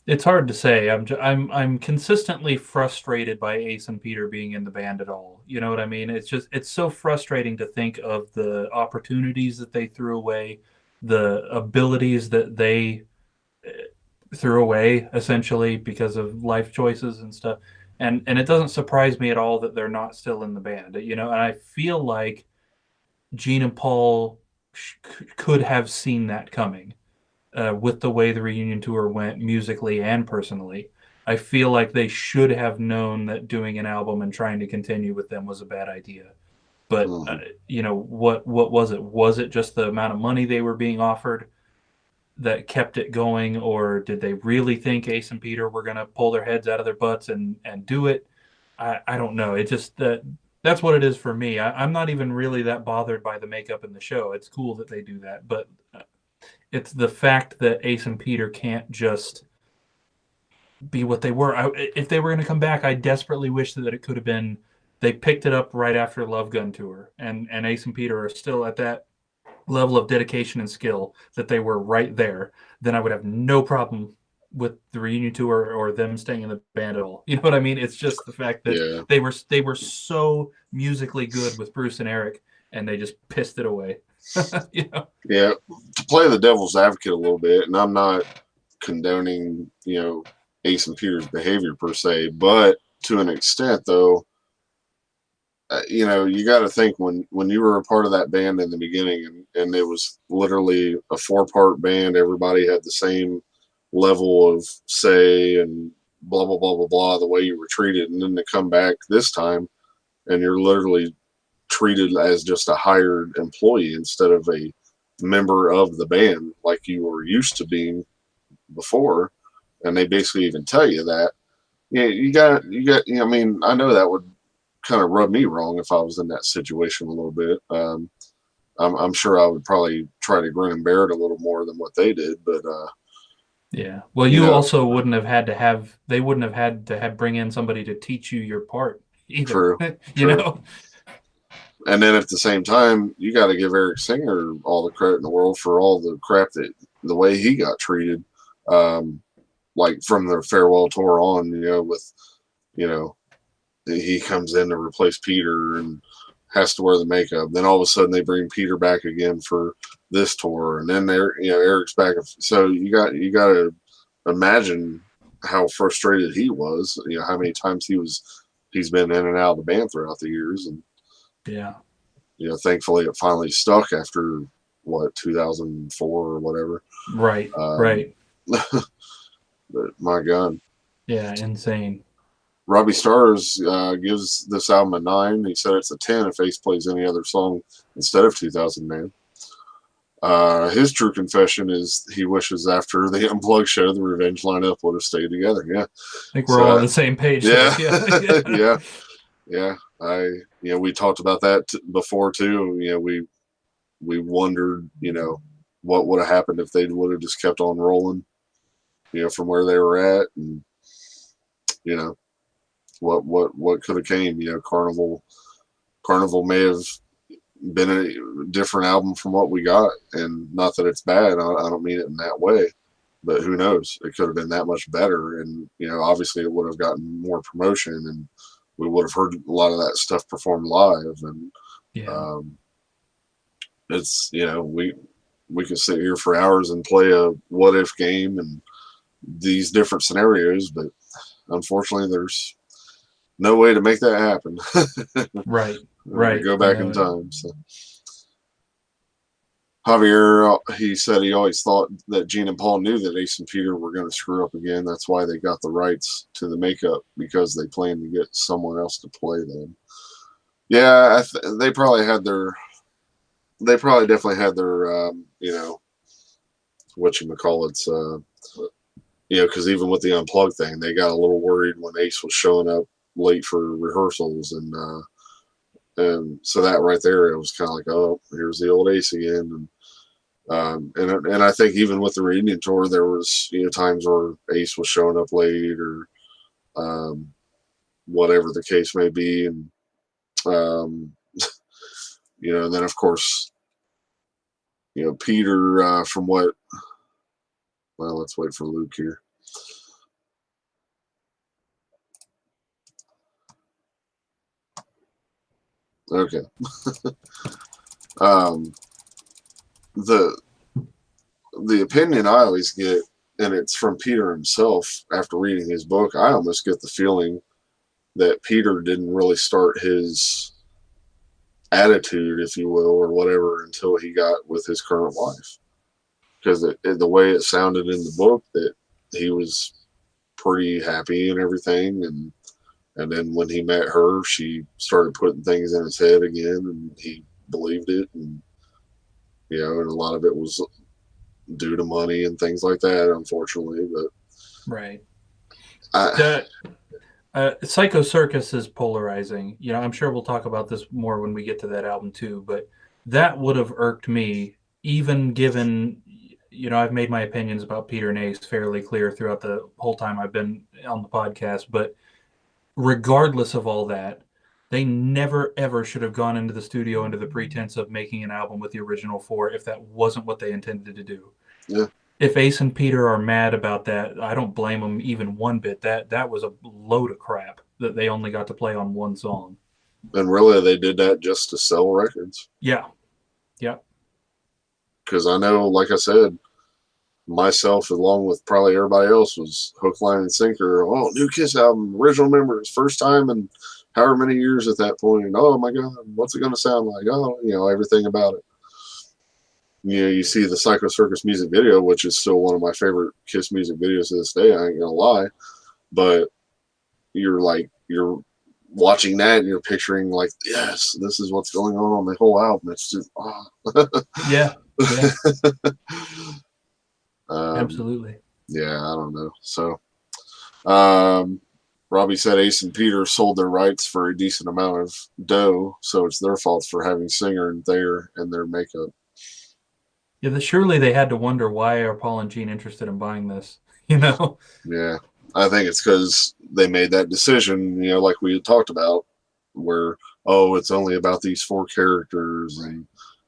It's hard to say. I'm consistently frustrated by Ace and Peter being in the band at all. You know what I mean? It's so frustrating to think of the opportunities that they threw away, the abilities that they threw away essentially because of life choices and stuff. And it doesn't surprise me at all that they're not still in the band. You know, and I feel like Gene and Paul could have seen that coming. With the way the reunion tour went musically and personally, I feel like they should have known that doing an album and trying to continue with them was a bad idea. But you know, what was it? Was it just the amount of money they were being offered that kept it going, or did they really think Ace and Peter were going to pull their heads out of their butts and do it? I don't know. It just that's what it is for me. I'm not even really that bothered by the makeup in the show. It's cool that they do that, but it's the fact that Ace and Peter can't just be what they were. If they were going to come back, I desperately wish that it could have been they picked it up right after Love Gun Tour, and Ace and Peter are still at that level of dedication and skill that they were right there. Then I would have no problem with the reunion tour or them staying in the band at all. You know what I mean? It's just the fact that they were so musically good with Bruce and Eric, and they just pissed it away. You know? Yeah, to play the devil's advocate a little bit, and I'm not condoning, you know, Ace and Peter's behavior per se, but to an extent, though, you know, you got to think when you were a part of that band in the beginning, and it was literally a 4-part band, everybody had the same level of say and blah blah blah blah blah, the way you were treated, and then to come back this time, and you're literally treated as just a hired employee instead of a member of the band like you were used to being before, and they basically even tell you that. Yeah, you got you know, I mean, I know that would kind of rub me wrong if I was in that situation a little bit. I'm sure I would probably try to grin and bear it a little more than what they did, but yeah. Well, you also wouldn't have had to have they wouldn't have had to have bring in somebody to teach you your part either. True. You know. And then at the same time, you got to give Eric Singer all the credit in the world for all the crap the way he got treated, like from the farewell tour on, you know, with, you know, he comes in to replace Peter and has to wear the makeup. Then all of a sudden they bring Peter back again for this tour, and then Eric's back. So you got to imagine how frustrated he was. You know, how many times he's been in and out of the band throughout the years, and yeah, you know, thankfully it finally stuck after 2004 or whatever. Right, right. But my God, yeah, insane. Robbie Stars gives this album a 9. He said it's a 10 if Ace plays any other song instead of 2000 Man. His true confession is he wishes after the Unplugged show, the Revenge lineup would have stayed together. Yeah, I think we're all on the same page. Yeah, yeah. Yeah. We talked about that before too. You know, we wondered, you know, what would have happened if they would have just kept on rolling, from where they were at, and you know what could have came. Carnival may have been a different album from what we got, and not that it's bad. I don't mean it in that way, but who knows? It could have been that much better, and obviously it would have gotten more promotion, and we would have heard a lot of that stuff performed live, and it's we could sit here for hours and play a what if game and these different scenarios, but unfortunately there's no way to make that happen. Right. Go back in time. So Javier, he said he always thought that Gene and Paul knew that Ace and Peter were going to screw up again. That's why they got the rights to the makeup, because they planned to get someone else to play them. Yeah, they probably definitely had their whatchamacallits, because even with the Unplugged thing, they got a little worried when Ace was showing up late for rehearsals, and so that right there, it was kind of like, oh, here's the old Ace again. And I think even with the reunion tour, there was times where Ace was showing up late, or whatever the case may be, and and then of course Peter, from what, well, let's wait for Luke here. Okay. The opinion I always get, and it's from Peter himself after reading his book, I almost get the feeling that Peter didn't really start his attitude, if you will, or whatever, until he got with his current wife, because the way it sounded in the book, that he was pretty happy and everything, and then when he met her, she started putting things in his head again, and he believed it, and and a lot of it was due to money and things like that, unfortunately. But right. Psycho Circus is polarizing. I'm sure we'll talk about this more when we get to that album too, but that would have irked me, even given, I've made my opinions about Peter and Ace fairly clear throughout the whole time I've been on the podcast, but regardless of all that, they never ever should have gone into the studio under the pretense of making an album with the original four if that wasn't what they intended to do. Yeah. If Ace and Peter are mad about that, I don't blame them even one bit. That was a load of crap that they only got to play on one song. And really, they did that just to sell records. Yeah. Because I know, like I said, myself, along with probably everybody else, was hook, line, and sinker. Oh, new Kiss album, original members, first time in however many years at that point. Oh my God, what's it going to sound like? Oh, everything about it. You see the Psycho Circus music video, which is still one of my favorite Kiss music videos to this day. I ain't gonna lie, but you're watching that and you're picturing like, yes, this is what's going on the whole album. It's just yeah. Absolutely. Yeah, I don't know. So, Robbie said Ace and Peter sold their rights for a decent amount of dough, so it's their fault for having Singer and Thayer in their makeup. Yeah, surely they had to wonder, why are Paul and Gene interested in buying this? Yeah, I think it's because they made that decision, like we had talked about, where, it's only about these four characters, and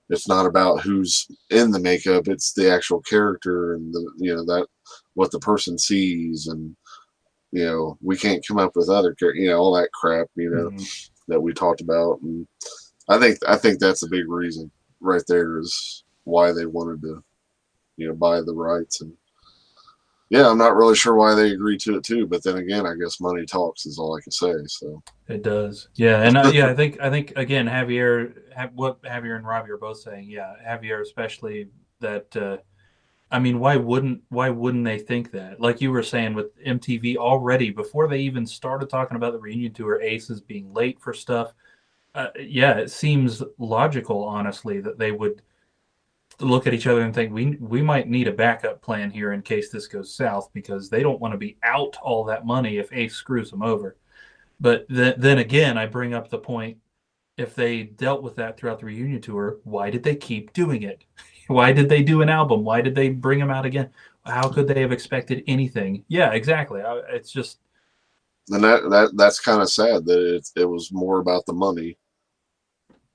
it's not about who's in the makeup, it's the actual character, and that what the person sees, and we can't come up with other all that crap, that we talked about. And I think that's a big reason right there, is why they wanted to buy the rights. And I'm not really sure why they agreed to it too, but then again, I guess money talks is all I can say. So it does. And I think again, what Javier and Robbie are both saying, Javier especially, that why wouldn't they think that? Like you were saying with MTV, already before they even started talking about the reunion tour, Aces being late for stuff, it seems logical, honestly, that they would look at each other and think, we might need a backup plan here in case this goes south, because they don't want to be out all that money if Ace screws them over. But then again, I bring up the point, if they dealt with that throughout the reunion tour, why did they keep doing it? Why did they do an album? Why did they bring them out again? How could they have expected anything? Yeah, exactly. It's just, And that's kind of sad that it was more about the money,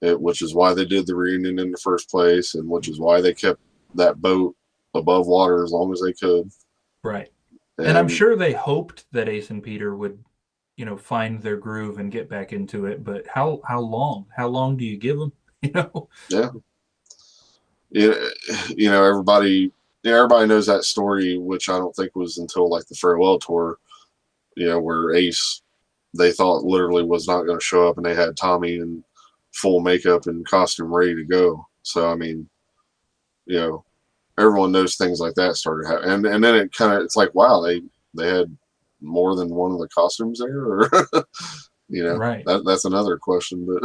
which is why they did the reunion in the first place, and which is why they kept that boat above water as long as they could. right. And I'm sure they hoped that Ace and Peter would, find their groove and get back into it. But how long? How long do you give them? Yeah. Everybody knows that story, which I don't think was until like the farewell tour, where Ace, they thought literally was not going to show up, and they had Tommy in full makeup and costume ready to go. So I mean, everyone knows things like that started happening, and then it's like, wow, they had more than one of the costumes there, or Right. That's another question. But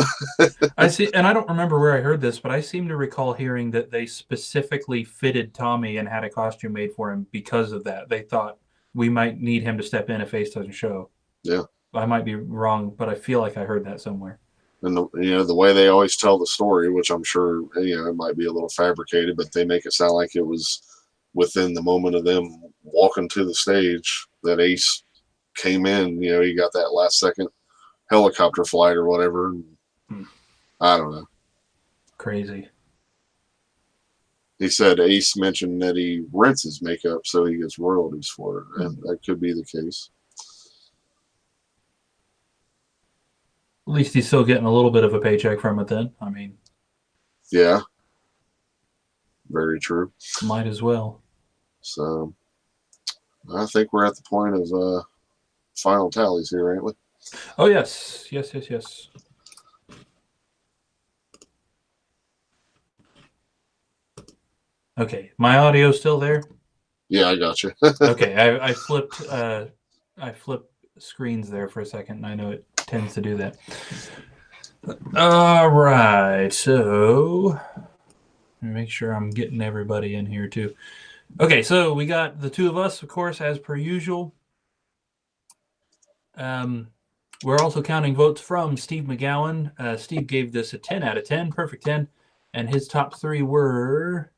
I see, and I don't remember where I heard this, but I seem to recall hearing that they specifically fitted Tommy and had a costume made for him because of that. They thought we might need him to step in if Ace doesn't show. Yeah, I might be wrong, but I feel like I heard that somewhere. and the way they always tell the story, which I'm sure it might be a little fabricated, but they make it sound like it was within the moment of them walking to the stage that Ace came in. He got that last second helicopter flight or whatever. I don't know. Crazy. He said Ace mentioned that he rents his makeup so he gets royalties for it, and that could be the case. At least he's still getting a little bit of a paycheck from it then. I mean, yeah, very true. Might as well. So I think we're at the point of final tallies here, ain't we? Oh, yes. Yes. Okay, my audio's still there? Yeah, I got you. Okay, I flipped screens there for a second, and I know it tends to do that. All right, so let me make sure I'm getting everybody in here too. Okay, so we got the two of us, of course, as per usual. We're also counting votes from Steve McGowan. Steve gave this a 10 out of 10, perfect 10, and his top three were...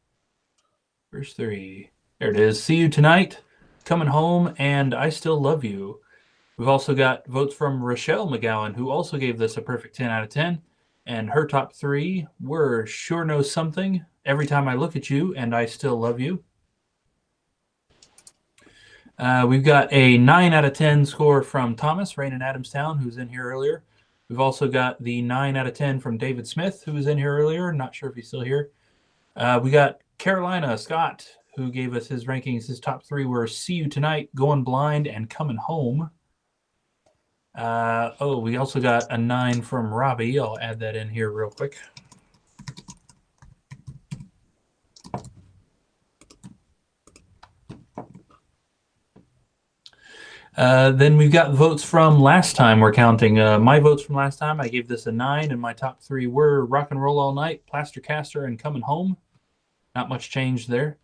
Verse 3. There it is. See You Tonight, Coming Home, and I Still Love You. We've also got votes from Rochelle McGowan, who also gave this a perfect 10 out of 10. And her top three were Sure Knows Something, Every Time I Look at You, and I Still Love You. We've got a 9 out of 10 score from Thomas, Rain in Adamstown, who's in here earlier. We've also got the 9 out of 10 from David Smith, who was in here earlier. Not sure if he's still here. We got Carolina Scott, who gave us his rankings. His top three were See You Tonight, Going Blind, and Coming Home. We also got a 9 from Robbie. I'll add that in here real quick. Then we've got votes from last time. We're counting my votes from last time. I gave this a 9, and my top three were Rock and Roll All Night, Plaster Caster, and Coming Home. Not much change there.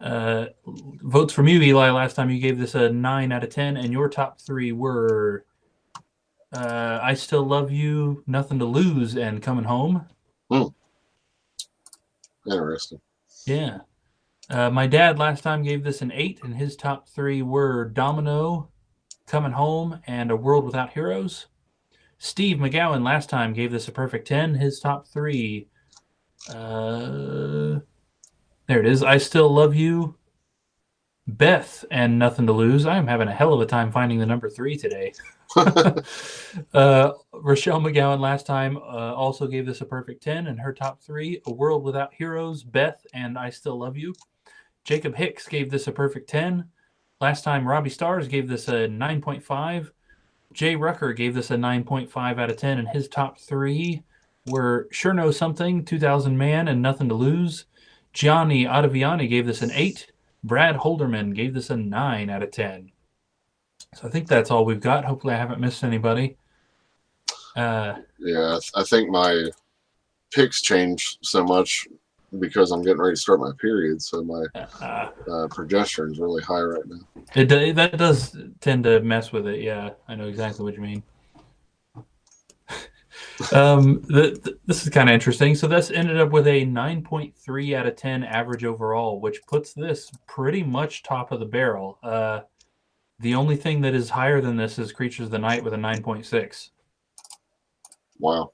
Votes from you, Eli, last time you gave this a 9 out of 10, and your top three were I Still Love You, Nothing to Lose, and Coming Home. Interesting. Yeah. My dad last time gave this an 8, and his top three were Domino, Coming Home, and A World Without Heroes. Steve McGowan last time gave this a perfect 10. His top three, there it is, I Still Love You, Beth, and Nothing to Lose. I'm having a hell of a time finding the number 3 today. Rochelle McGowan last time also gave this a perfect 10, and her top three, A World Without Heroes, Beth, and I Still Love You. Jacob Hicks gave this a perfect 10. Last time, Robbie Stars gave this a 9.5. Jay Rucker gave this a 9.5 out of 10, and his top three were Sure Know Something, 2000 Man, and Nothing to Lose. Gianni Ottaviani gave this an 8. Brad Holderman gave this a 9 out of 10. So I think that's all we've got. Hopefully I haven't missed anybody. Yeah, I think my picks changed so much because I'm getting ready to start my period, so my progesterone is really high right now. That does tend to mess with it, yeah. I know exactly what you mean. This is kind of interesting. So this ended up with a 9.3 out of 10 average overall, which puts this pretty much top of the barrel. The only thing that is higher than this is Creatures of the Night with a 9.6. Wow.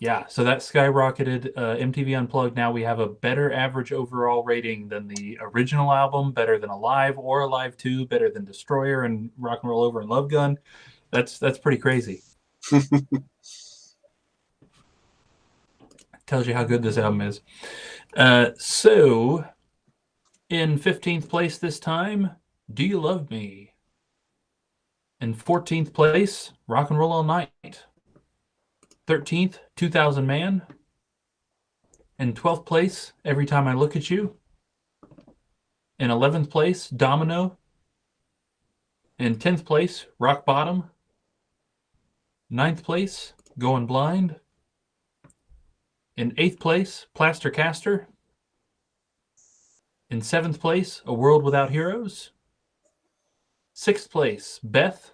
Yeah, so that skyrocketed. MTV Unplugged, now we have a better average overall rating than the original album, better than Alive or Alive 2, better than Destroyer and Rock and Roll Over and Love Gun. That's pretty crazy. Tells you how good this album is. So, in 15th place this time, Do You Love Me? In 14th place, Rock and Roll All Night. 13th, 2000 Man. In 12th place, Every Time I Look at You. In 11th place, Domino. In 10th place, Rock Bottom. 9th place, Going Blind. In 8th place, Plaster Caster. In 7th place, A World Without Heroes. 6th place, Beth.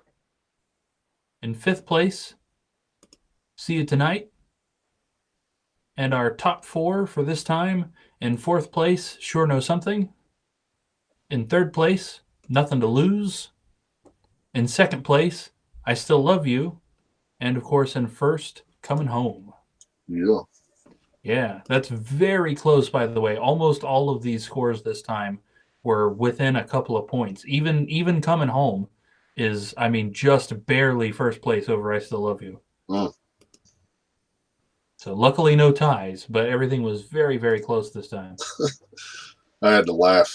In 5th place, See You Tonight. And our top 4 for this time: in 4th place, Sure Know Something. In 3rd place, Nothing to Lose. In 2nd place, I Still Love You. And of course, in 1st, Coming Home. Yeah. Yeah, that's very close, by the way. Almost all of these scores this time were within a couple of points. Even Coming Home is, I mean, just barely first place over I Still Love You. Mm. So luckily no ties, but everything was very, very close this time. I had to laugh.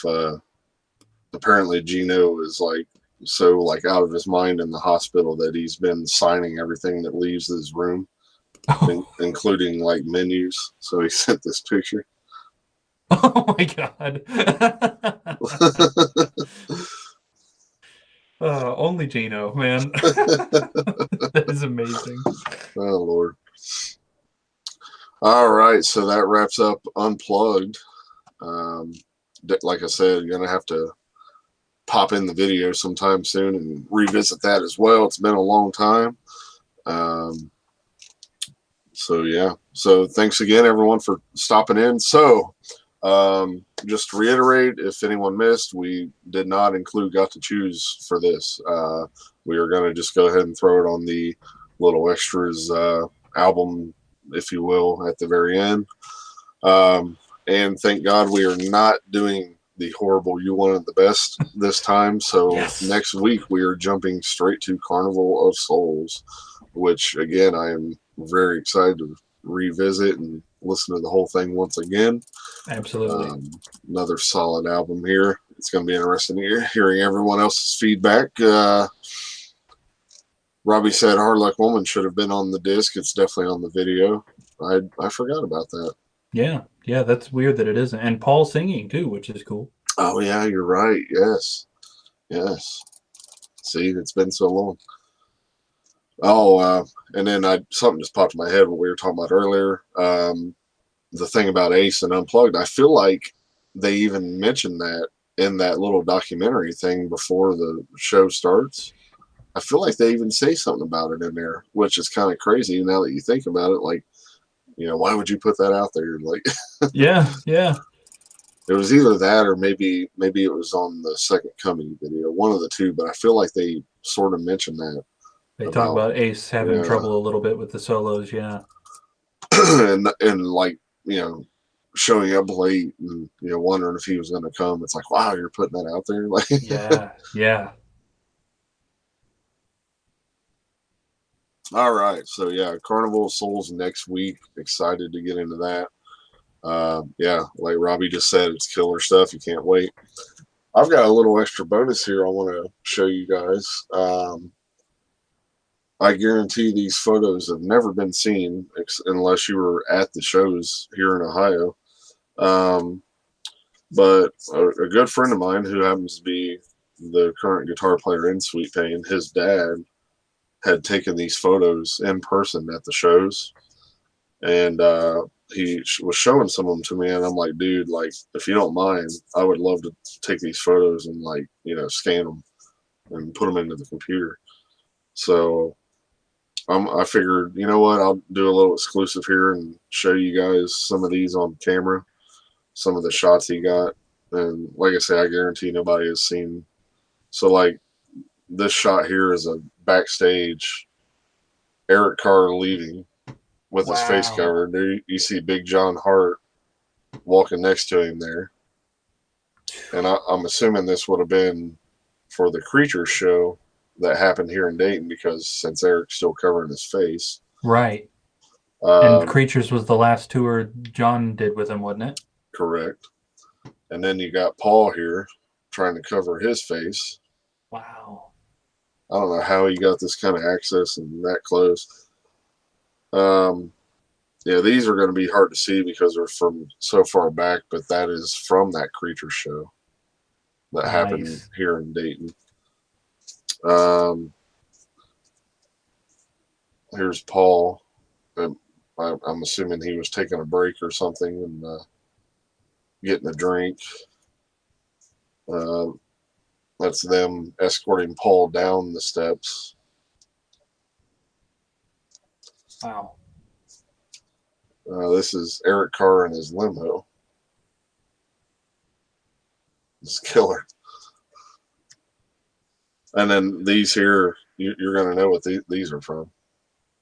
Apparently Gino is like so like out of his mind in the hospital that he's been signing everything that leaves his room, including like menus. So he sent this picture. Oh my God. Only Gino, man. That is amazing. Oh Lord. All right, so that wraps up Unplugged. Like I said, you're gonna have to pop in the video sometime soon and revisit that as well. It's been a long time. So yeah. So thanks again, everyone, for stopping in. So just to reiterate, if anyone missed, we did not include Got to Choose for this. We are going to just go ahead and throw it on the little extras album, if you will, at the very end. And thank God we are not doing the horrible You Wanted the Best this time. So Yes. Next week we are jumping straight to Carnival of Souls, which again I am very excited to revisit and listen to the whole thing once again. Absolutely. Another solid album here. It's going to be interesting hearing everyone else's feedback. Robbie said Hard Luck Woman should have been on the disc. It's definitely on the video. I forgot about that. Yeah, that's weird that it isn't. And Paul singing too, which is cool. Oh yeah, you're right. Yes. See, it's been so long. Oh, and then something just popped in my head what we were talking about earlier. The thing about Ace and Unplugged, I feel like they even mentioned that in that little documentary thing before the show starts. I feel like they even say something about it in there, which is kind of crazy now that you think about it. Like, why would you put that out there? Like, yeah. It was either that or maybe it was on the Second Coming video, one of the two. But I feel like they sort of mentioned that. They talk about Ace having trouble a little bit with the solos, yeah. and like, showing up late and wondering if he was going to come. It's like, wow, you're putting that out there. Like, yeah. All right, so yeah, Carnival of Souls next week. Excited to get into that. Yeah, like Robbie just said, it's killer stuff. You can't wait. I've got a little extra bonus here I want to show you guys. I guarantee these photos have never been seen unless you were at the shows here in Ohio. But a good friend of mine who happens to be the current guitar player in Sweet Pain, his dad had taken these photos in person at the shows. And he was showing some of them to me, and I'm like, dude, like, if you don't mind, I would love to take these photos and, like, scan them and put them into the computer. So I figured, you know what, I'll do a little exclusive here and show you guys some of these on camera, some of the shots he got. And like I say, I guarantee nobody has seen. So like this shot here is a backstage Eric Carr leaving with his face covered. There you see Big John Hart walking next to him there. And I'm assuming this would have been for the Creatures show that happened here in Dayton, because since Eric's still covering his face. Right. And Creatures was the last tour John did with him, wasn't it? Correct. And then you got Paul here trying to cover his face. Wow. I don't know how he got this kind of access and that close. Yeah, these are going to be hard to see because they're from so far back, but that is from that Creature show that happened here in Dayton. Here's Paul. I'm assuming he was taking a break or something and getting a drink. That's them escorting Paul down the steps. Wow. This is Eric Carr in his limo. It's killer. And then these here, you're going to know what these are from.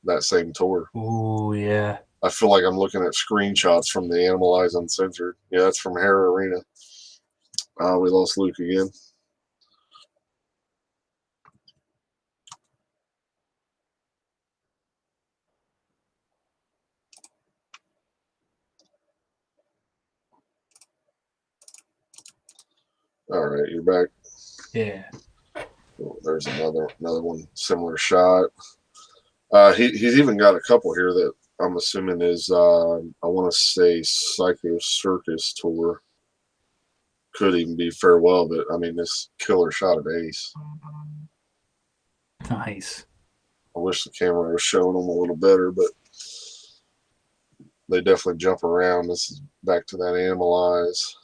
That same tour. Ooh, yeah. I feel like I'm looking at screenshots from the Animalize Uncensored. Yeah, that's from Hara Arena. We lost Luke again. All right, you're back. Yeah. Oh, there's another one, similar shot. He's even got a couple here that I'm assuming is I want to say Psycho Circus tour. Could even be Farewell, but I mean this killer shot of Ace. Nice. I wish the camera was showing them a little better, but they definitely jump around. This is back to that Animalize.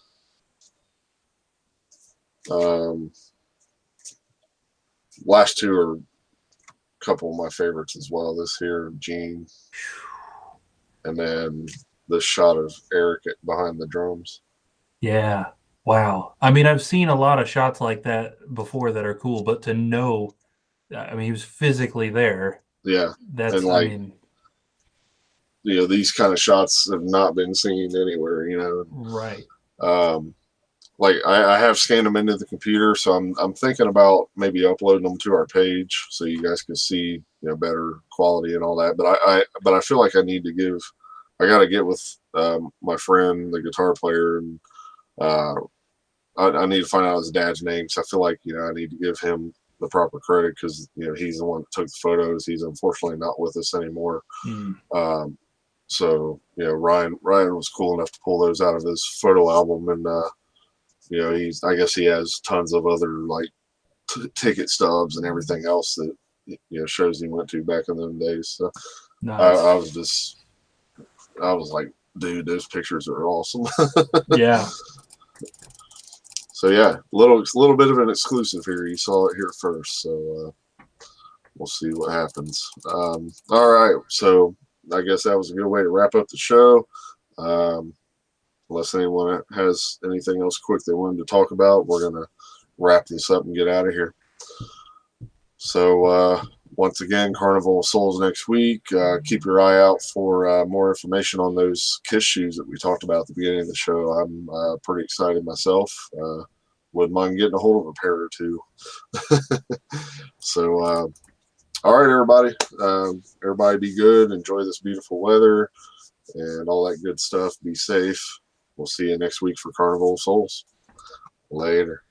Last two are a couple of my favorites as well. This here, Gene, and then the shot of Eric behind the drums. Yeah. Wow. I mean, I've seen a lot of shots like that before that are cool, but to know, I mean, he was physically there. Yeah. That's, and like, I mean, you know, these kind of shots have not been seen anywhere, you know. Right. Like I have scanned them into the computer, so I'm thinking about maybe uploading them to our page so you guys can see, you know, better quality and all that. But I feel like I got to get with my friend, the guitar player, and I need to find out his dad's name. So I feel like, you know, I need to give him the proper credit because, you know, he's the one that took the photos. He's unfortunately not with us anymore. So, you know, Ryan was cool enough to pull those out of his photo album, and you know, I guess he has tons of other like ticket stubs and everything else that, you know, shows he went to back in those days. So nice. I was like, dude, those pictures are awesome. Yeah. So yeah, little bit of an exclusive here. You saw it here first, so we'll see what happens. All right, so I guess that was a good way to wrap up the show. Unless anyone has anything else quick they wanted to talk about, we're going to wrap this up and get out of here. So once again, Carnival of Souls next week. Keep your eye out for more information on those Kiss shoes that we talked about at the beginning of the show. I'm pretty excited myself. Wouldn't mind getting a hold of a pair or two. So, all right, everybody. Everybody be good. Enjoy this beautiful weather and all that good stuff. Be safe. We'll see you next week for Carnival of Souls. Later.